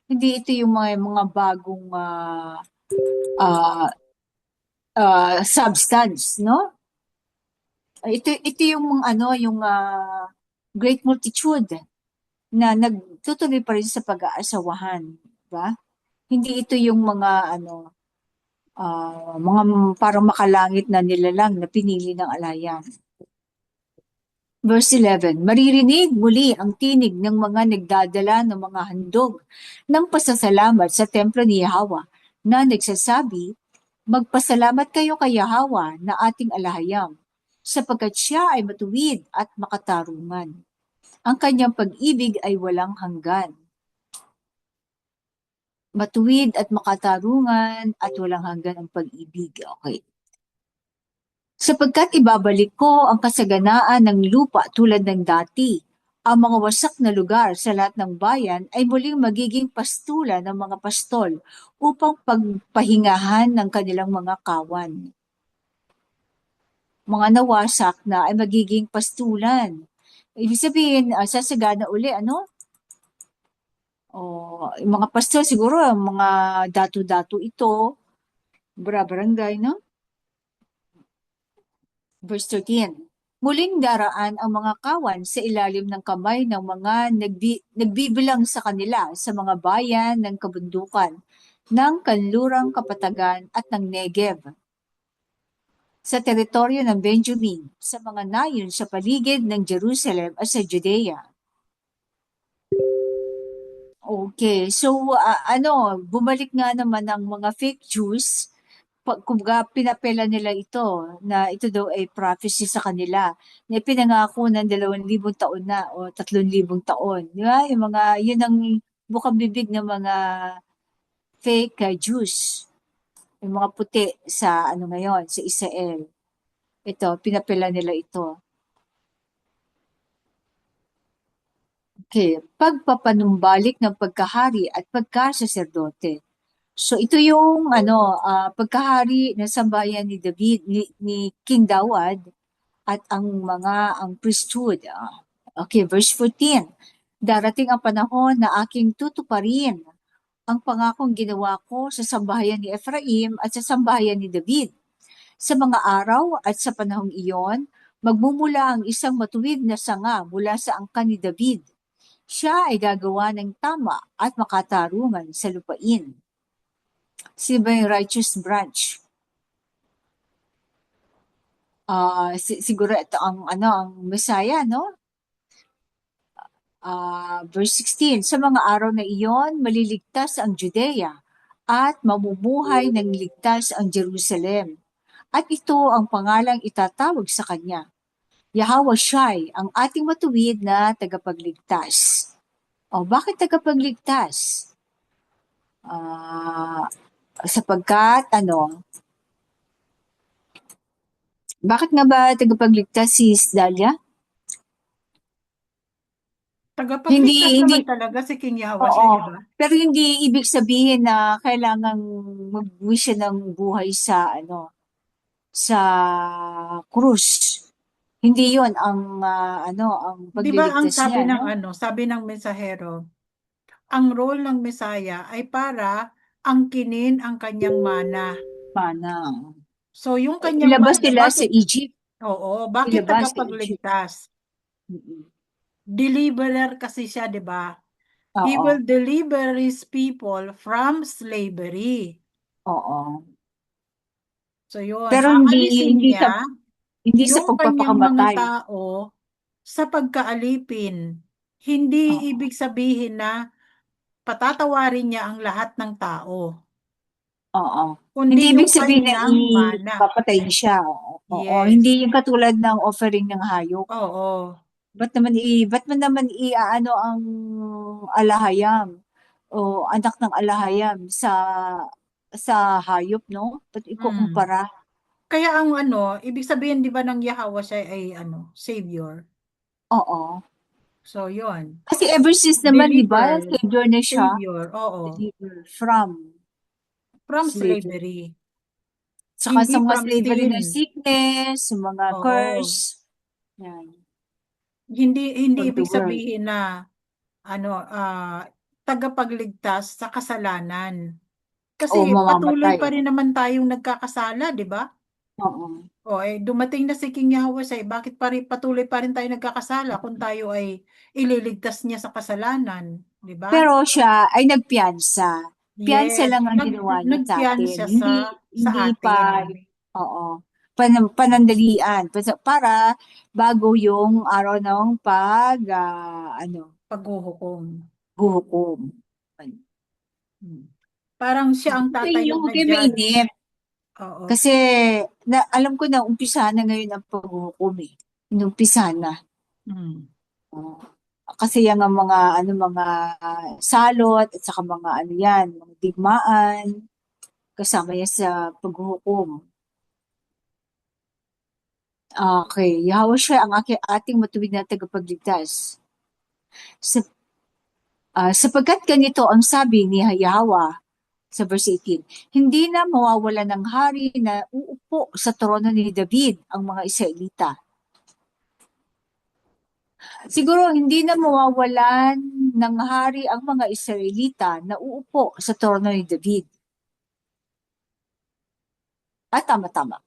[SPEAKER 3] hindi ito yung mga bagong uh, substance, no? Ito yung mga ano, yung great multitude na nagtutuloy pa rin sa pag-aasawahan, ba? Hindi ito yung mga ano, mga parang makalangit na nilalang na pinili ng alayan. Verse 11, maririnig muli ang tinig ng mga nagdadala ng mga handog ng pasasalamat sa templo ni Yahweh na nagsasabi, magpasalamat kayo kay Yahweh na ating alahayam, sapagkat siya ay matuwid at makatarungan. Ang kanyang pag-ibig ay walang hanggan. Matuwid at makatarungan at walang hanggan ang pag-ibig. Okay. Sapagkat ibabalik ko ang kasaganaan ng lupa tulad ng dati, ang mga wasak na lugar sa lahat ng bayan ay muling magiging pastulan ng mga pastol upang pagpahingahan ng kanilang mga kawan. Mga nawasak na ay magiging pastulan. Ibig sabihin, sasagana uli, ano? Yung mga pastol siguro, mga datu-datu ito, barangay, no? Verse 13. Muling daraan ang mga kawan sa ilalim ng kamay ng mga nagbibilang sa kanila sa mga bayan ng kabundukan, ng kanlurang kapatagan at ng Negev, sa teritoryo ng Benjamin, sa mga nayon sa paligid ng Jerusalem at sa Judea. Okay, so bumalik nga naman ang mga fake Jews. Kumbaga, pinapela nila ito na ito daw ay prophecy sa kanila na ipinangako ng 2,000 taon na o 3,000 taon. Di ba? Yun ang bukang bibig ng mga fake Jews. Yung mga puti sa ngayon, sa Israel. Ito, pinapela nila ito. Okay, pagpapanumbalik ng pagkahari at pagkasaserdote. So ito yung pagkahari ng sambayan ni David, ni King Dawad at ang priesthood. Okay, verse 14. Darating ang panahon na aking tutuparin ang pangakong ginawa ko sa sambahayan ni Ephraim at sa sambahayan ni David. Sa mga araw at sa panahong iyon, magmumula ang isang matuwid na sanga mula sa angkan ni David. Siya ay gagawa ng tama at makatarungan sa lupain. Sino ba yung righteous branch? Siguro ito ang Messiah, no? Verse 16, sa mga araw na iyon, maliligtas ang Judea at mamumuhay ng ligtas ang Jerusalem. At ito ang pangalang itatawag sa kanya. Yahweh Shai, ang ating matuwid na tagapagligtas. Bakit tagapagligtas? Sapagkat bakit nga ba tagapagligtas si Dalia?
[SPEAKER 2] Tagapagligtas
[SPEAKER 3] Hindi,
[SPEAKER 2] naman talaga si King Yahweh
[SPEAKER 3] oo,
[SPEAKER 2] siya, di ba?
[SPEAKER 3] pero hindi ibig sabihin na kailangang mag-wish siya ng buhay sa sa krus. Hindi 'yon ang ang
[SPEAKER 2] Di ba ang
[SPEAKER 3] pagliligtas niya, no?
[SPEAKER 2] sabi ng mensahero, ang role ng Mesaya ay para angkinin ang kanyang mana.
[SPEAKER 3] Mana.
[SPEAKER 2] So yung kanyang
[SPEAKER 3] Ilabas
[SPEAKER 2] mana,
[SPEAKER 3] nila sa Egypt.
[SPEAKER 2] bakit
[SPEAKER 3] Ilabas sa Egypt.
[SPEAKER 2] tagapagligtas?
[SPEAKER 3] Mm-mm.
[SPEAKER 2] Deliverer kasi siya, di ba? He
[SPEAKER 3] Oo,
[SPEAKER 2] will deliver his people from slavery.
[SPEAKER 3] oo.
[SPEAKER 2] So yun,
[SPEAKER 3] Pero
[SPEAKER 2] aalisin
[SPEAKER 3] hindi
[SPEAKER 2] niya
[SPEAKER 3] sa
[SPEAKER 2] yung kanyang mga
[SPEAKER 3] pagpapakamatay.
[SPEAKER 2] tao sa pagkaalipin. Hindi
[SPEAKER 3] Oo,
[SPEAKER 2] ibig sabihin na patatawarin niya ang lahat ng tao,
[SPEAKER 3] oo. Hindi
[SPEAKER 2] kundi
[SPEAKER 3] ibig
[SPEAKER 2] yung
[SPEAKER 3] sabihin na
[SPEAKER 2] kanyang mana.
[SPEAKER 3] ipapatayin siya. Oo,
[SPEAKER 2] Yes.
[SPEAKER 3] hindi yung katulad ng offering ng hayop.
[SPEAKER 2] Oo.
[SPEAKER 3] Ba't mo naman ang alahayam o anak ng alahayam sa hayop, no? Ba't
[SPEAKER 2] Mm.
[SPEAKER 3] ikukumpara?
[SPEAKER 2] Kaya ang ibig sabihin 'di ba ng Yahweh siya ay savior.
[SPEAKER 3] Oo.
[SPEAKER 2] So yun.
[SPEAKER 3] Kasi ever since naman, di ba,
[SPEAKER 2] Deliver,
[SPEAKER 3] savior na siya,
[SPEAKER 2] savior, oo,
[SPEAKER 3] deliver from
[SPEAKER 2] from
[SPEAKER 3] slavery.
[SPEAKER 2] slavery.
[SPEAKER 3] Saka
[SPEAKER 2] Hindi
[SPEAKER 3] sa mga
[SPEAKER 2] from
[SPEAKER 3] slavery ng
[SPEAKER 2] sin.
[SPEAKER 3] sickness, sa mga
[SPEAKER 2] Oo.
[SPEAKER 3] curse. Yan.
[SPEAKER 2] Hindi
[SPEAKER 3] Of the
[SPEAKER 2] ibig
[SPEAKER 3] world.
[SPEAKER 2] sabihin na tagapagligtas sa kasalanan. Kasi patuloy
[SPEAKER 3] mamamatay.
[SPEAKER 2] pa rin naman tayong nagkakasala, di ba?
[SPEAKER 3] Oo.
[SPEAKER 2] Dumating na si King Yahweh bakit patuloy pa rin tayo nagkakasala kung tayo ay ililigtas niya sa kasalanan, di ba?
[SPEAKER 3] Pero siya ay nagpiyansa. Piyansa
[SPEAKER 2] Yes,
[SPEAKER 3] lang ang ginawa niya sa
[SPEAKER 2] nagpiyansa
[SPEAKER 3] atin.
[SPEAKER 2] sa
[SPEAKER 3] Hindi
[SPEAKER 2] atin.
[SPEAKER 3] oo, panandalian. Para bago yung araw ng
[SPEAKER 2] Paghuhukom.
[SPEAKER 3] huhukom.
[SPEAKER 2] Parang siya ang
[SPEAKER 3] Ito
[SPEAKER 2] tatayo
[SPEAKER 3] yung
[SPEAKER 2] na judge.
[SPEAKER 3] mainit.
[SPEAKER 2] Oo.
[SPEAKER 3] Kasi alam ko na umpisa na ngayon ang paghuhukom eh. Inumpisa na.
[SPEAKER 2] Mm.
[SPEAKER 3] Kasi yung mga salot at saka mga mga digmaan kasama yan sa paghuhukom. Okay, Yahweh siya ang ating matuwid na tagapagligtas. Sapagkat ganito ang sabi ni Yahweh sa verse 18, hindi na mawawala ng hari na uupo sa trono ni David ang mga Israelita. Siguro hindi na mawawalan ng hari ang mga Israelita na uupo sa trono ni David. Tama.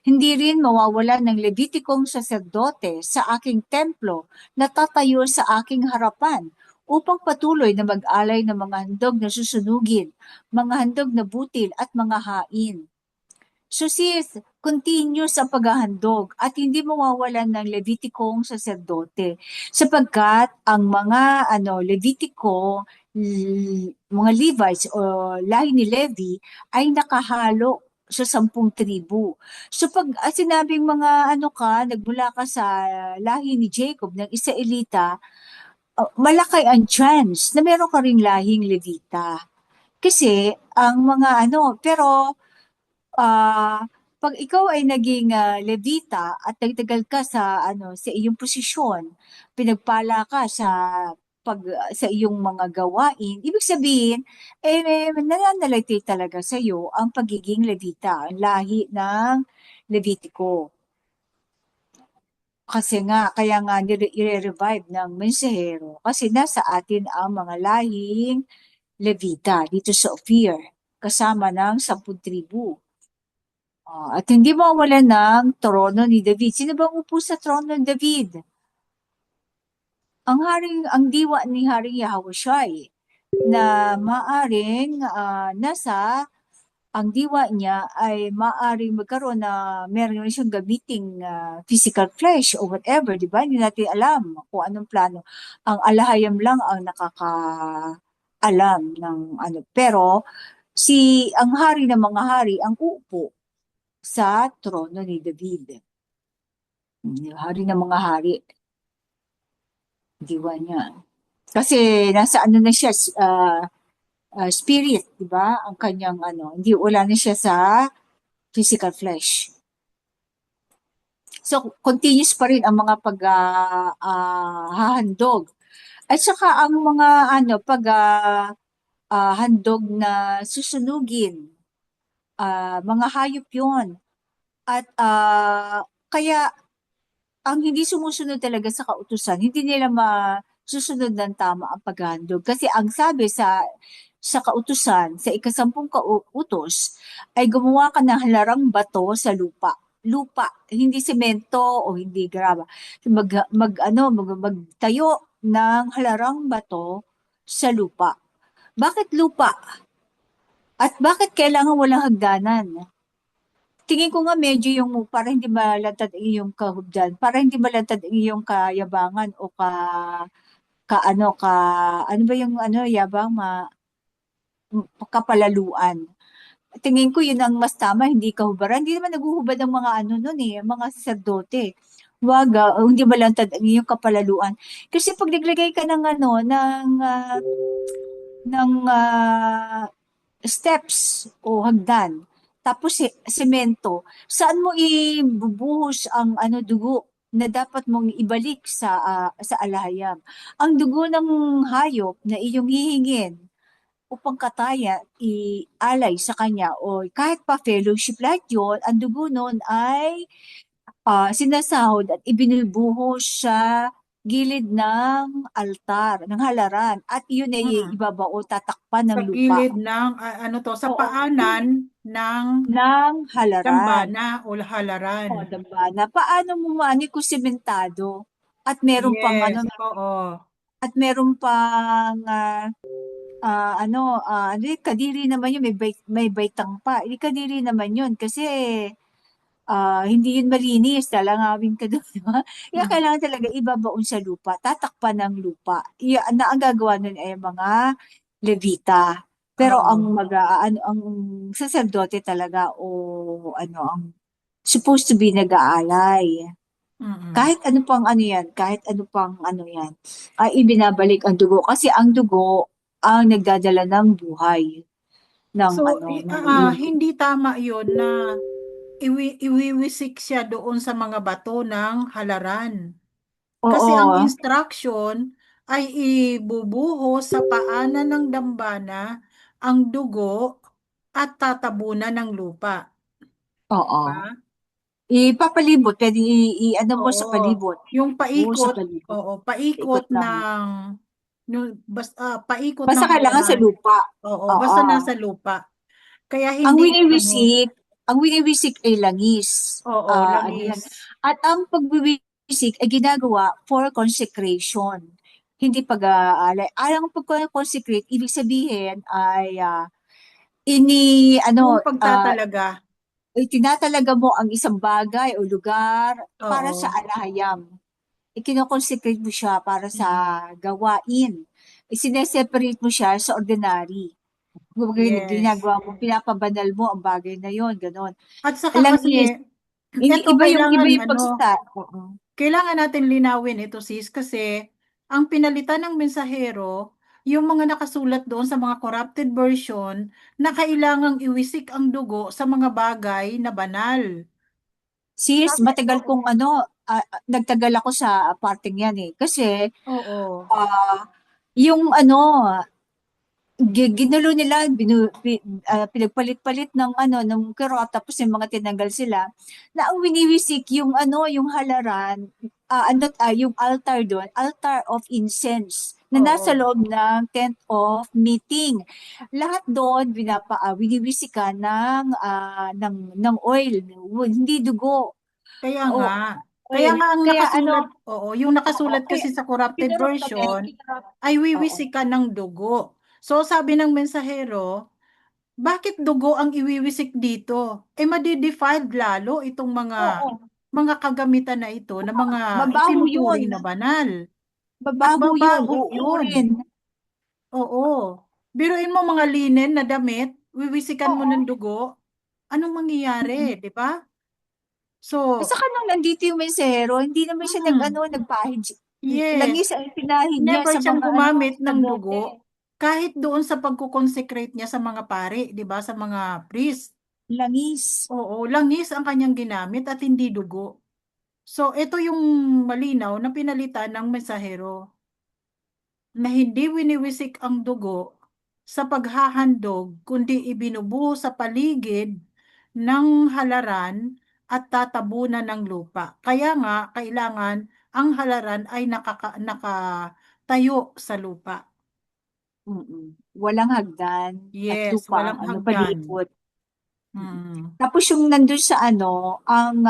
[SPEAKER 3] Hindi rin mawawala ng Levitikong saserdote sa aking templo na tatayo sa aking harapan upang patuloy na mag-alay ng mga handog na susunugin, mga handog na butil at mga hain. So sis, continuous ang paghahandog at hindi mawawalan ng Levitikong saserdote sapagkat ang mga Levitiko, mga Levites o lahi ni Levi ay nakahalo sa 10 tribu. So pag sinabing mga nagmula ka sa lahi ni Jacob ng Israelita, malaki ang chance na meron ka ring lahing Levita. Kasi ang mga pero ah, pag ikaw ay naging Levita at nagtagal ka sa iyong posisyon, pinagpala ka sa iyong mga gawain, ibig sabihin nananalagay talaga sa iyo ang pagiging Levita, ang lahi ng Levitiko. Kasi nga, kaya nga i-revive ng mensahero kasi nasa atin ang mga lahing Levita dito sa Ophir, kasama ng 10 tribu. At hindi mawala ng trono ni David. Sino bang upo sa trono ni David? Ang diwa ni Haring Yahushai na maaring ang diwa niya ay maaring magkaroon na meron siyang gamiting physical flesh or whatever, di ba? Hindi natin alam kung anong plano. Ang alahayam lang ang nakakaalam ng Pero ang hari ng mga hari ang uupo sa trono ni David. Hari ng mga hari. Diwa niya. Kasi nasa na siya, spirit, di ba? Ang kanyang hindi wala na siya sa physical flesh. So, continuous pa rin ang mga paghahandog. At saka ang mga handog na susunugin, mga hayop yun. At kaya ang hindi sumusunod talaga sa kautusan, hindi nila masusunod ng tama ang paghahandog. Kasi ang sabi sa kautusan, sa ika-10 kautos, ay gumawa ka ng halarang bato sa lupa. Lupa, hindi semento o hindi graba. Magtayo ng halarang bato sa lupa. Bakit lupa? At bakit kailangan walang hagdanan? Tingin ko nga medyo yung para hindi malantad ang iyong kahubdan, para hindi malantad ang iyong kayabangan o ano ba yung yabang kapalaluan. Tingin ko yun ang mas tama, hindi kahubaran. Hindi naman naguhubad ang mga mga saserdote. Wag, hindi malantad ang iyong kapalaluan. Kasi pag naglagay ka ng steps o hagdan, tapos semento, saan mo ibubuhos ang dugo na dapat mong ibalik sa alahayam? Ang dugo ng hayop na iyong hihingin upang kataya, ialay sa kanya o kahit pa fellowship lahat yun, ang dugo nun ay sinasahod at ibinulbuhos sa gilid ng altar, ng halaran. At iyon ay ibabao, tatakpan ng
[SPEAKER 2] Sa
[SPEAKER 3] lupa.
[SPEAKER 2] gilid ng, sa
[SPEAKER 3] Oo.
[SPEAKER 2] paanan ng
[SPEAKER 3] halaran.
[SPEAKER 2] dambana o halaran.
[SPEAKER 3] Dambana. Paano mo kung sementado? At meron pang
[SPEAKER 2] oo.
[SPEAKER 3] at meron pang kadiri naman yun, may baitang pa. Kadiri naman yun kasi hindi yun malinis, lalangawin ka doon, di ba? Kaya kailangan talaga ibabaon sa lupa, tatakpan ng lupa. Ang gagawa nun ay mga Levita. Pero ang saserdote talaga o ang supposed to be nag-aalay. Kahit ano pang yan, ay ibinabalik ang dugo. Kasi ang dugo ang nagdadala ng buhay.
[SPEAKER 2] Hindi tama yun na iwiwisik siya doon sa mga bato ng halaran. Kasi ang instruction ay ibubuhos sa paanan ng dambana ang dugo at tatabunan ng lupa.
[SPEAKER 3] Oo.
[SPEAKER 2] Diba?
[SPEAKER 3] Ipapalibot, pwede mo sa palibot.
[SPEAKER 2] Yung paikot,
[SPEAKER 3] Paikot
[SPEAKER 2] ng paikot
[SPEAKER 3] basta
[SPEAKER 2] ng
[SPEAKER 3] kailangan sa lupa.
[SPEAKER 2] basta nasa lupa. Kaya hindi
[SPEAKER 3] ang winiwisik, ang winiwisik ay langis.
[SPEAKER 2] Oo,
[SPEAKER 3] Ano yan.
[SPEAKER 2] langis.
[SPEAKER 3] At ang pagwiwisik ay ginagawa for consecration. Hindi pag-aalay. Ang pag-consecrate, ibig sabihin ay
[SPEAKER 2] Yung pagtatalaga.
[SPEAKER 3] tinatalaga mo ang isang bagay o lugar para sa
[SPEAKER 2] Oo.
[SPEAKER 3] alahayam. Ikinoconsecrate mo siya para sa
[SPEAKER 2] Mm.
[SPEAKER 3] gawain. Isineseparate mo siya sa ordinary.
[SPEAKER 2] Yes.
[SPEAKER 3] Ginagawa mo, pinapabanal mo ang bagay na yon, ganon.
[SPEAKER 2] At saka
[SPEAKER 3] Langis,
[SPEAKER 2] kasi,
[SPEAKER 3] hindi
[SPEAKER 2] eto
[SPEAKER 3] iba
[SPEAKER 2] kailangan
[SPEAKER 3] yung Oo.
[SPEAKER 2] kailangan natin linawin ito sis kasi ang pinalitan ng mensahero, yung mga nakasulat doon sa mga corrupted version na kailangang iwisik ang dugo sa mga bagay na banal.
[SPEAKER 3] Sis,
[SPEAKER 2] Sabi,
[SPEAKER 3] matagal kong
[SPEAKER 2] oo.
[SPEAKER 3] nagtagal ako sa parting yan eh. Kasi,
[SPEAKER 2] Oo.
[SPEAKER 3] ah, yung ginulo nila, pinagpalit-palit ng ng kirot, tapos yung mga tinanggal sila, na ang winiwisik yung yung halaran, yung altar doon, altar of incense, na nasa
[SPEAKER 2] Oo.
[SPEAKER 3] loob ng tent of meeting. Lahat doon winiwisikan ng oil, hindi dugo.
[SPEAKER 2] Kaya
[SPEAKER 3] O
[SPEAKER 2] nga. Kaya
[SPEAKER 3] oil.
[SPEAKER 2] nga ang
[SPEAKER 3] Kaya
[SPEAKER 2] nakasulat, oo, yung
[SPEAKER 3] oo,
[SPEAKER 2] nakasulat
[SPEAKER 3] kaya
[SPEAKER 2] kasi sa corrupted
[SPEAKER 3] kinurot kami,
[SPEAKER 2] version ay
[SPEAKER 3] oo.
[SPEAKER 2] wiwisikan ng dugo. So sabi ng mensahero, bakit dugo ang iwiwisik dito? Madi-defiled lalo itong
[SPEAKER 3] Oo,
[SPEAKER 2] mga kagamitan na ito na mga
[SPEAKER 3] mabaho yun.
[SPEAKER 2] itinuturing na banal. At
[SPEAKER 3] Mabaho yun,
[SPEAKER 2] babaho
[SPEAKER 3] uurin.
[SPEAKER 2] yun. Oo. Biruin mo mga linen na damit, wiwisikan mo
[SPEAKER 3] Oo.
[SPEAKER 2] ng dugo, anong
[SPEAKER 3] Mm.
[SPEAKER 2] mangyayari, di ba?
[SPEAKER 3] At
[SPEAKER 2] So,
[SPEAKER 3] saka nung nandito yung mensahero, hindi naman siya
[SPEAKER 2] mm,
[SPEAKER 3] nagpahid. Langis
[SPEAKER 2] yes,
[SPEAKER 3] ang pinahid niya
[SPEAKER 2] never
[SPEAKER 3] sa
[SPEAKER 2] siyang
[SPEAKER 3] mga
[SPEAKER 2] gumamit ng
[SPEAKER 3] sacerdote.
[SPEAKER 2] dugo kahit doon sa pagkukonsecrate niya sa mga pari, di ba, sa mga priest.
[SPEAKER 3] Langis.
[SPEAKER 2] Oo, langis ang kanyang ginamit at hindi dugo. So, ito yung malinaw na pinalitan ng mensahero na hindi winiwisik ang dugo sa paghahandog, kundi ibinubuhos sa paligid ng halaran at tatabunan ng lupa. Kaya nga, kailangan ang halaran ay nakatayo sa lupa.
[SPEAKER 3] Walang hagdan at
[SPEAKER 2] Yes,
[SPEAKER 3] lupa ang
[SPEAKER 2] walang hagdan.
[SPEAKER 3] palibot.
[SPEAKER 2] Mm.
[SPEAKER 3] Tapos yung nandun sa ang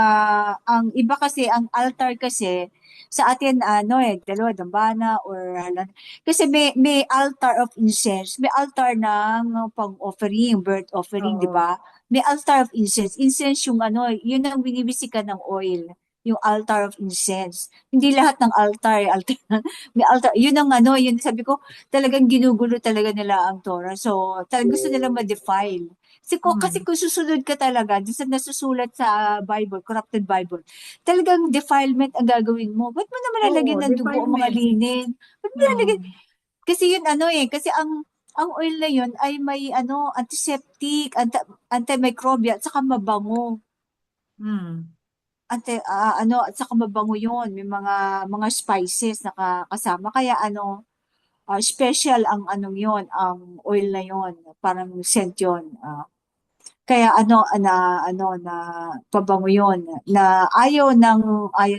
[SPEAKER 3] iba kasi, ang altar kasi, sa atin, dalawa, dambana, or, kasi may altar of incense, may altar ng pang-offering, birth offering, di
[SPEAKER 2] Oo.
[SPEAKER 3] ba? May altar of incense. Incense yung yun ang binibisikan ng oil, yung altar of incense. Hindi lahat ng altar, may altar, yun ang yun, sabi ko, talagang ginugulo talaga nila ang Torah. So, talagang gusto nilang ma-defile. Kasi
[SPEAKER 2] Mm.
[SPEAKER 3] kung susunod ka talaga dun sa nasusulat sa Bible, corrupted Bible, talagang defilement ang gagawin mo. Ba't mo naman lalagyan
[SPEAKER 2] Oo,
[SPEAKER 3] ng dugo ang mga
[SPEAKER 2] defilement.
[SPEAKER 3] linen? Ba't mo lalagyan?
[SPEAKER 2] Mm.
[SPEAKER 3] Kasi yun kasi ang oil na yun ay may antiseptic, antimicrobial, at saka mabango.
[SPEAKER 2] Mm.
[SPEAKER 3] At saka mabango yun. May mga spices na kasama. Kaya special ang yun, ang oil na yun. Parang scent yun. Kaya na pabango yun, na ayaw ng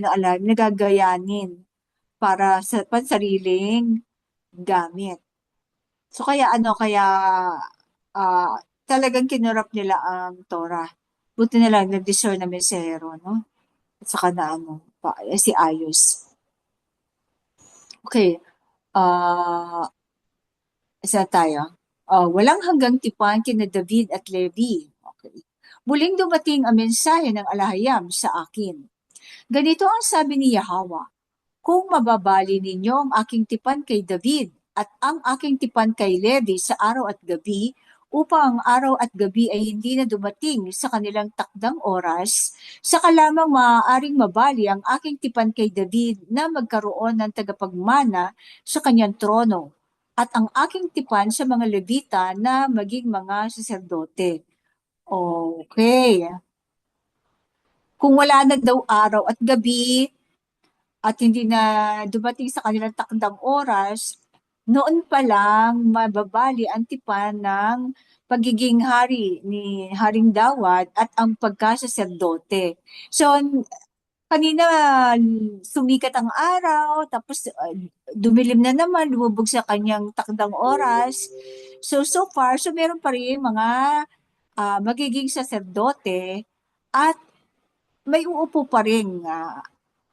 [SPEAKER 3] alam, nagagayanin para sa pansariling gamit. So kaya ah, talagang kinurap nila ang Torah. Buti na lang nag-discern na mensahero, no? At saka na si Ayos. Okay, isa tayo. Walang hanggang tipan kina David at Levi. Okay. Muling dumating ang mensahe ng alahayam sa akin. Ganito ang sabi ni Yahweh, kung mababali ninyo ang aking tipan kay David at ang aking tipan kay Levi sa araw at gabi, upang ang araw at gabi ay hindi na dumating sa kanilang takdang oras, saka lamang maaaring mabali ang aking tipan kay David na magkaroon ng tagapagmana sa kanyang trono, at ang aking tipan sa mga Levita na maging mga saserdote. Okay. Kung wala na daw araw at gabi, at hindi na dumating sa kanilang takdang oras, noon pa lang mababali ang tipan ng pagiging hari ni Haring Dawat at ang pagkasaserdote. So, kanina sumikat ang araw, tapos dumilim na naman, lumubog sa kanyang takdang oras. So far, meron pa rin mga magiging saserdote at may uupo pa rin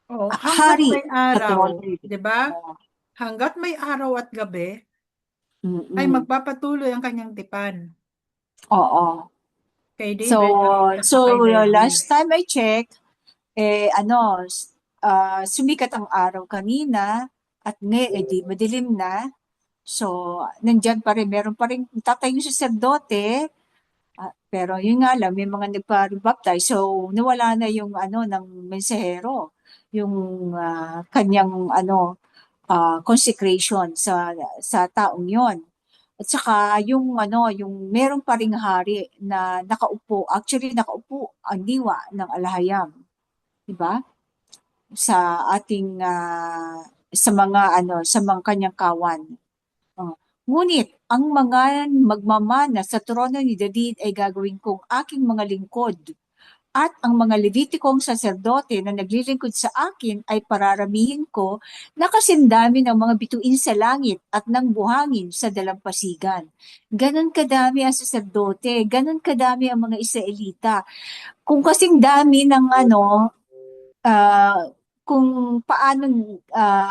[SPEAKER 2] Hanggat
[SPEAKER 3] hari
[SPEAKER 2] may
[SPEAKER 3] sa
[SPEAKER 2] araw,
[SPEAKER 3] trono.
[SPEAKER 2] 'di ba?
[SPEAKER 3] Oo.
[SPEAKER 2] Hanggat may araw at gabi, ay
[SPEAKER 3] Mm-mm.
[SPEAKER 2] magpapatuloy ang kanyang tipan.
[SPEAKER 3] Oo.
[SPEAKER 2] Kay
[SPEAKER 3] So,
[SPEAKER 2] David at saka kay David.
[SPEAKER 3] last time I checked, sumikat ang araw kanina at di madilim na. So, nandyan pa rin, meron pa rin tatayong saserdote. Pero yun nga lang, may mga nagpa-baptize. So, nawala na yung ng mensahero, yung kanyang consecration sa taong yon. At saka yung meron pa ring hari na nakaupo, actually nakaupo ang diwa ng alahayam, 'di ba? Sa ating sa mga kanyang kawan. Ngunit ang mga magmamana sa trono ni David ay gagawin kong aking mga lingkod, at ang mga Levitikong saserdote na naglilingkod sa akin ay pararamihin ko na kasindami ng mga bituin sa langit at ng buhangin sa dalampasigan. Ganon kadami ang saserdote, ganon kadami ang mga Israelita. Kung kasing dami ng kung paano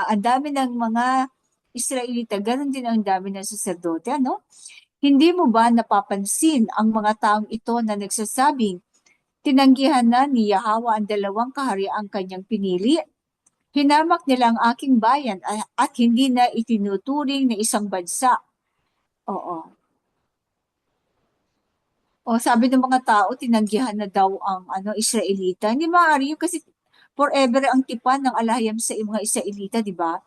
[SPEAKER 3] ang dami ng mga Israelita, ganon din ang dami ng saserdote, ano? Hindi mo ba napapansin ang mga taong ito na nagsasabing, tinanggihan na ni Yahawa ang dalawang kahariang kanyang pinili? Hinamak nila ang aking bayan at hindi na itinuturing na isang bansa. Oo. O sabi ng mga tao, tinanggihan na daw ang Israelita. Hindi maaari yun kasi forever ang tipan ng alahayam sa mga Israelita, di ba?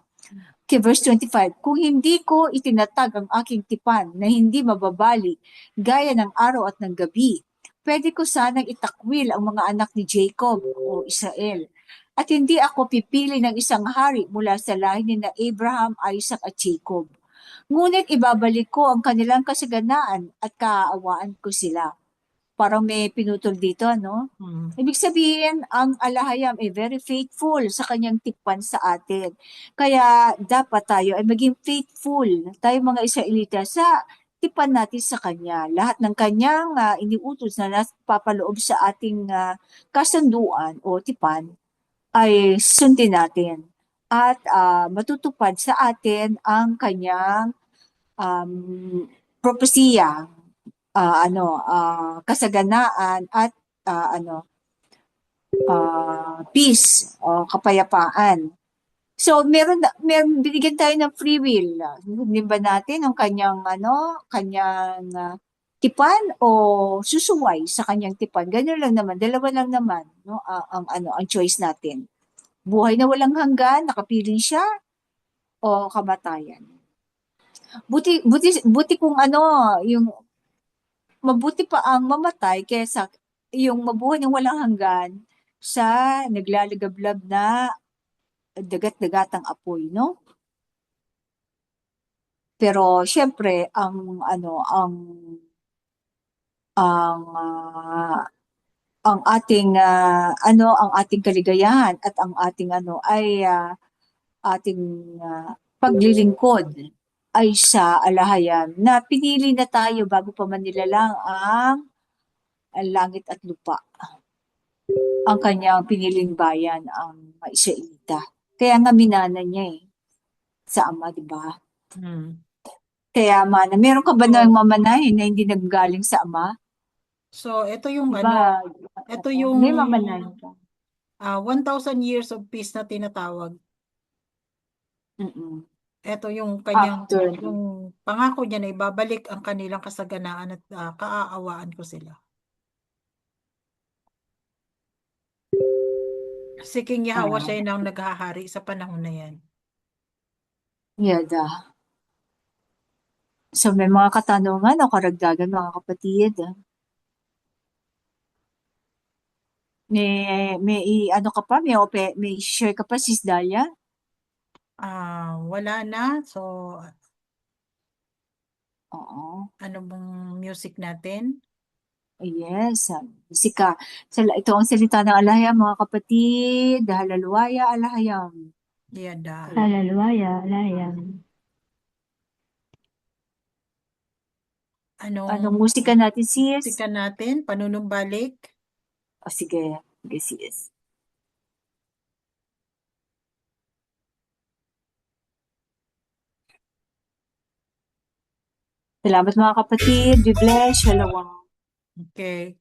[SPEAKER 3] Okay, verse 25, kung hindi ko itinatag ang aking tipan na hindi mababali gaya ng araw at ng gabi, pwede ko sanang itakwil ang mga anak ni Jacob o Israel. At hindi ako pipili ng isang hari mula sa lahi ni na Abraham, Isaac at Jacob. Ngunit ibabalik ko ang kanilang kasaganaan at kaaawaan ko sila. Parang may pinutol dito, no? Ibig sabihin, ang alahayam ay very faithful sa kanyang tipan sa atin. Kaya dapat tayo ay maging faithful, tayo mga Israelita, sa tipan natin sa kanya. Lahat ng kanyang iniutos na napapaloob sa ating kasunduan o tipan ay sundin natin. At matutupad sa atin ang kanyang propesiya, kasaganaan at peace o kapayapaan. So meron binigyan tayo ng free will. Hindi ba natin ang kanyang tipan o susuway sa kanyang tipan? Ganyan lang naman, dalawa lang naman, no? Ang choice natin. Buhay na walang hanggan, nakapiling siya, o kamatayan. Buti kung yung mabuti pa ang mamatay kaysa yung mabuhay ng walang hanggan sa naglalagablab na dagat-dagatang apoy, no? Pero syempre ang ating kaligayahan at ang ating ay ating paglilingkod ay sa alahayam na pinili na tayo bago pa man nilalang ang langit at lupa. Ang kanyang piniling bayan, ang Israelita. Kaya nga minana niya sa ama, di ba? Kaya meron ka ba nang mamanahin na hindi naggaling sa ama?
[SPEAKER 2] So, ito yung
[SPEAKER 3] Diba?
[SPEAKER 2] ito yung
[SPEAKER 3] May mamanahin ka.
[SPEAKER 2] 1,000 years of peace na tinatawag.
[SPEAKER 3] Mm-mm.
[SPEAKER 2] Ito yung kanyang,
[SPEAKER 3] After.
[SPEAKER 2] yung pangako niya na ibabalik ang kanilang kasaganaan at kaaawaan ko sila. Si King Yahweh siya yung naghahari sa panahon na yan.
[SPEAKER 3] Yada. So may mga katanungan o karagdagan, mga kapatid. May ka pa? May share ka pa, Sis Dalia?
[SPEAKER 2] Wala na. So,
[SPEAKER 3] Oo.
[SPEAKER 2] ano bang music natin?
[SPEAKER 3] Yes, musika. Ito ang salita ng alahayam, mga kapatid. Hallelujah, alahayam.
[SPEAKER 2] Yada.
[SPEAKER 4] Hallelujah, alayam.
[SPEAKER 3] Anong musika natin, sis?
[SPEAKER 2] musika natin? Panunumbalik?
[SPEAKER 3] O sige, sige sis. Salamat mga kapatid. Be blessed. Shalom.
[SPEAKER 2] Okay.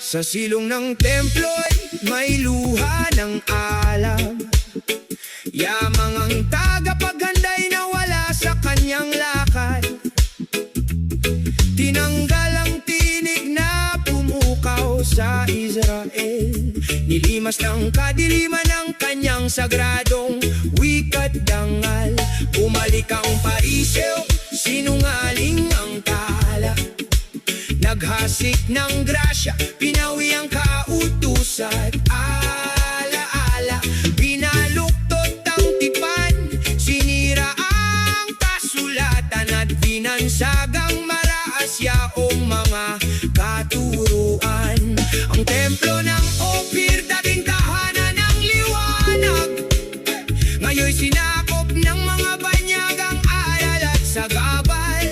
[SPEAKER 1] Sa silong ng templo'y may luha ng alam. Yamang ang tagapaghanday na wala sa kanyang lakad. Tinanggal ang tinig na pumukaw sa Israel. Nilimas ng kadiliman ng kanyang sagradong wika't dangal. Bumalik ang pariseo, sinungaling ang tala. Naghasik ng grasya, pinawi ang kautusan. Ala-ala, binaluktot ang tipan. Sinira ang kasulatan at binansagang maraas yaong mga katuruan. Ang templo ng Ophir, dating tahanan ng liwanag, ngayon'y sinakop ng mga banyagang alal at sagabal.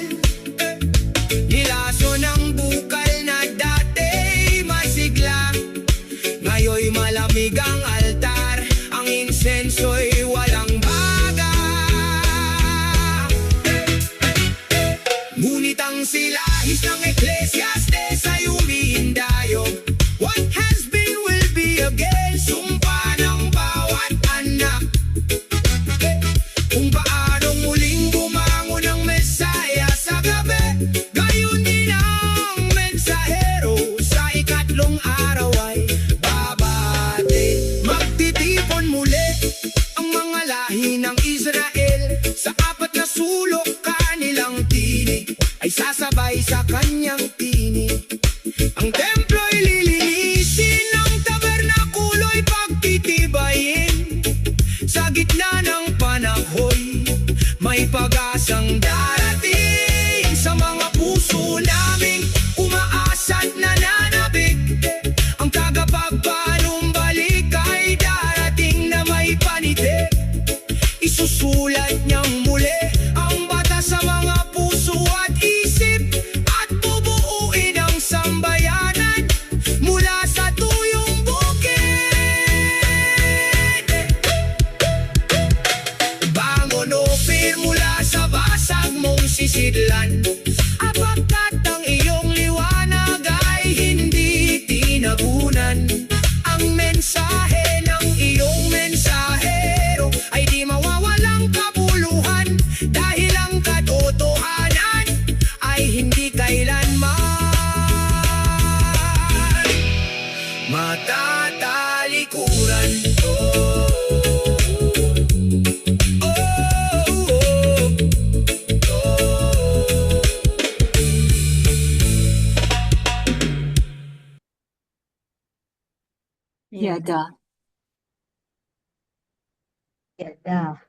[SPEAKER 1] Nilaso ng bukal na dati masigla, ngayon'y malamig ang altar. Ang insenso'y walang baga. Ngunit ang silahis ng Ecclesiastes ay umihindayog. What has been will be again. Sumpa ng bawat anak. Kung paanong muling bumangon ang Mesaya sa gabi, gayon din ang mensahero sa ikatlong araw ay babate. Magtitipon muli ang mga lahi ng Israel. Sa apat na sulok kanilang tinig ay sasabay sa kanyang tinig. Ang templo'y lilinisin, ang tabernakulo'y pagtitibayin. Sa gitna ng panahoy, may pag-asang darating. Sa mga puso naming umaasa't nananabik, ang tagapagpanumbalik ay darating na may panite. Isusulat niyang muli ang batas sa mga puso at isip, at bubuuin ang sambayanan mula sa tuyong bukid. Bangon, Ophir, mula sa basag mong sisidlan, apagkat ang iyong liwanag ay hindi tinagunan. Ang mensahe ng iyong mensahero ay di mawawalang kabuluhan, dahil ang katotohanan ay hindi kailanman matatalikuran.
[SPEAKER 2] Yan.
[SPEAKER 3] Yada.
[SPEAKER 4] Yada.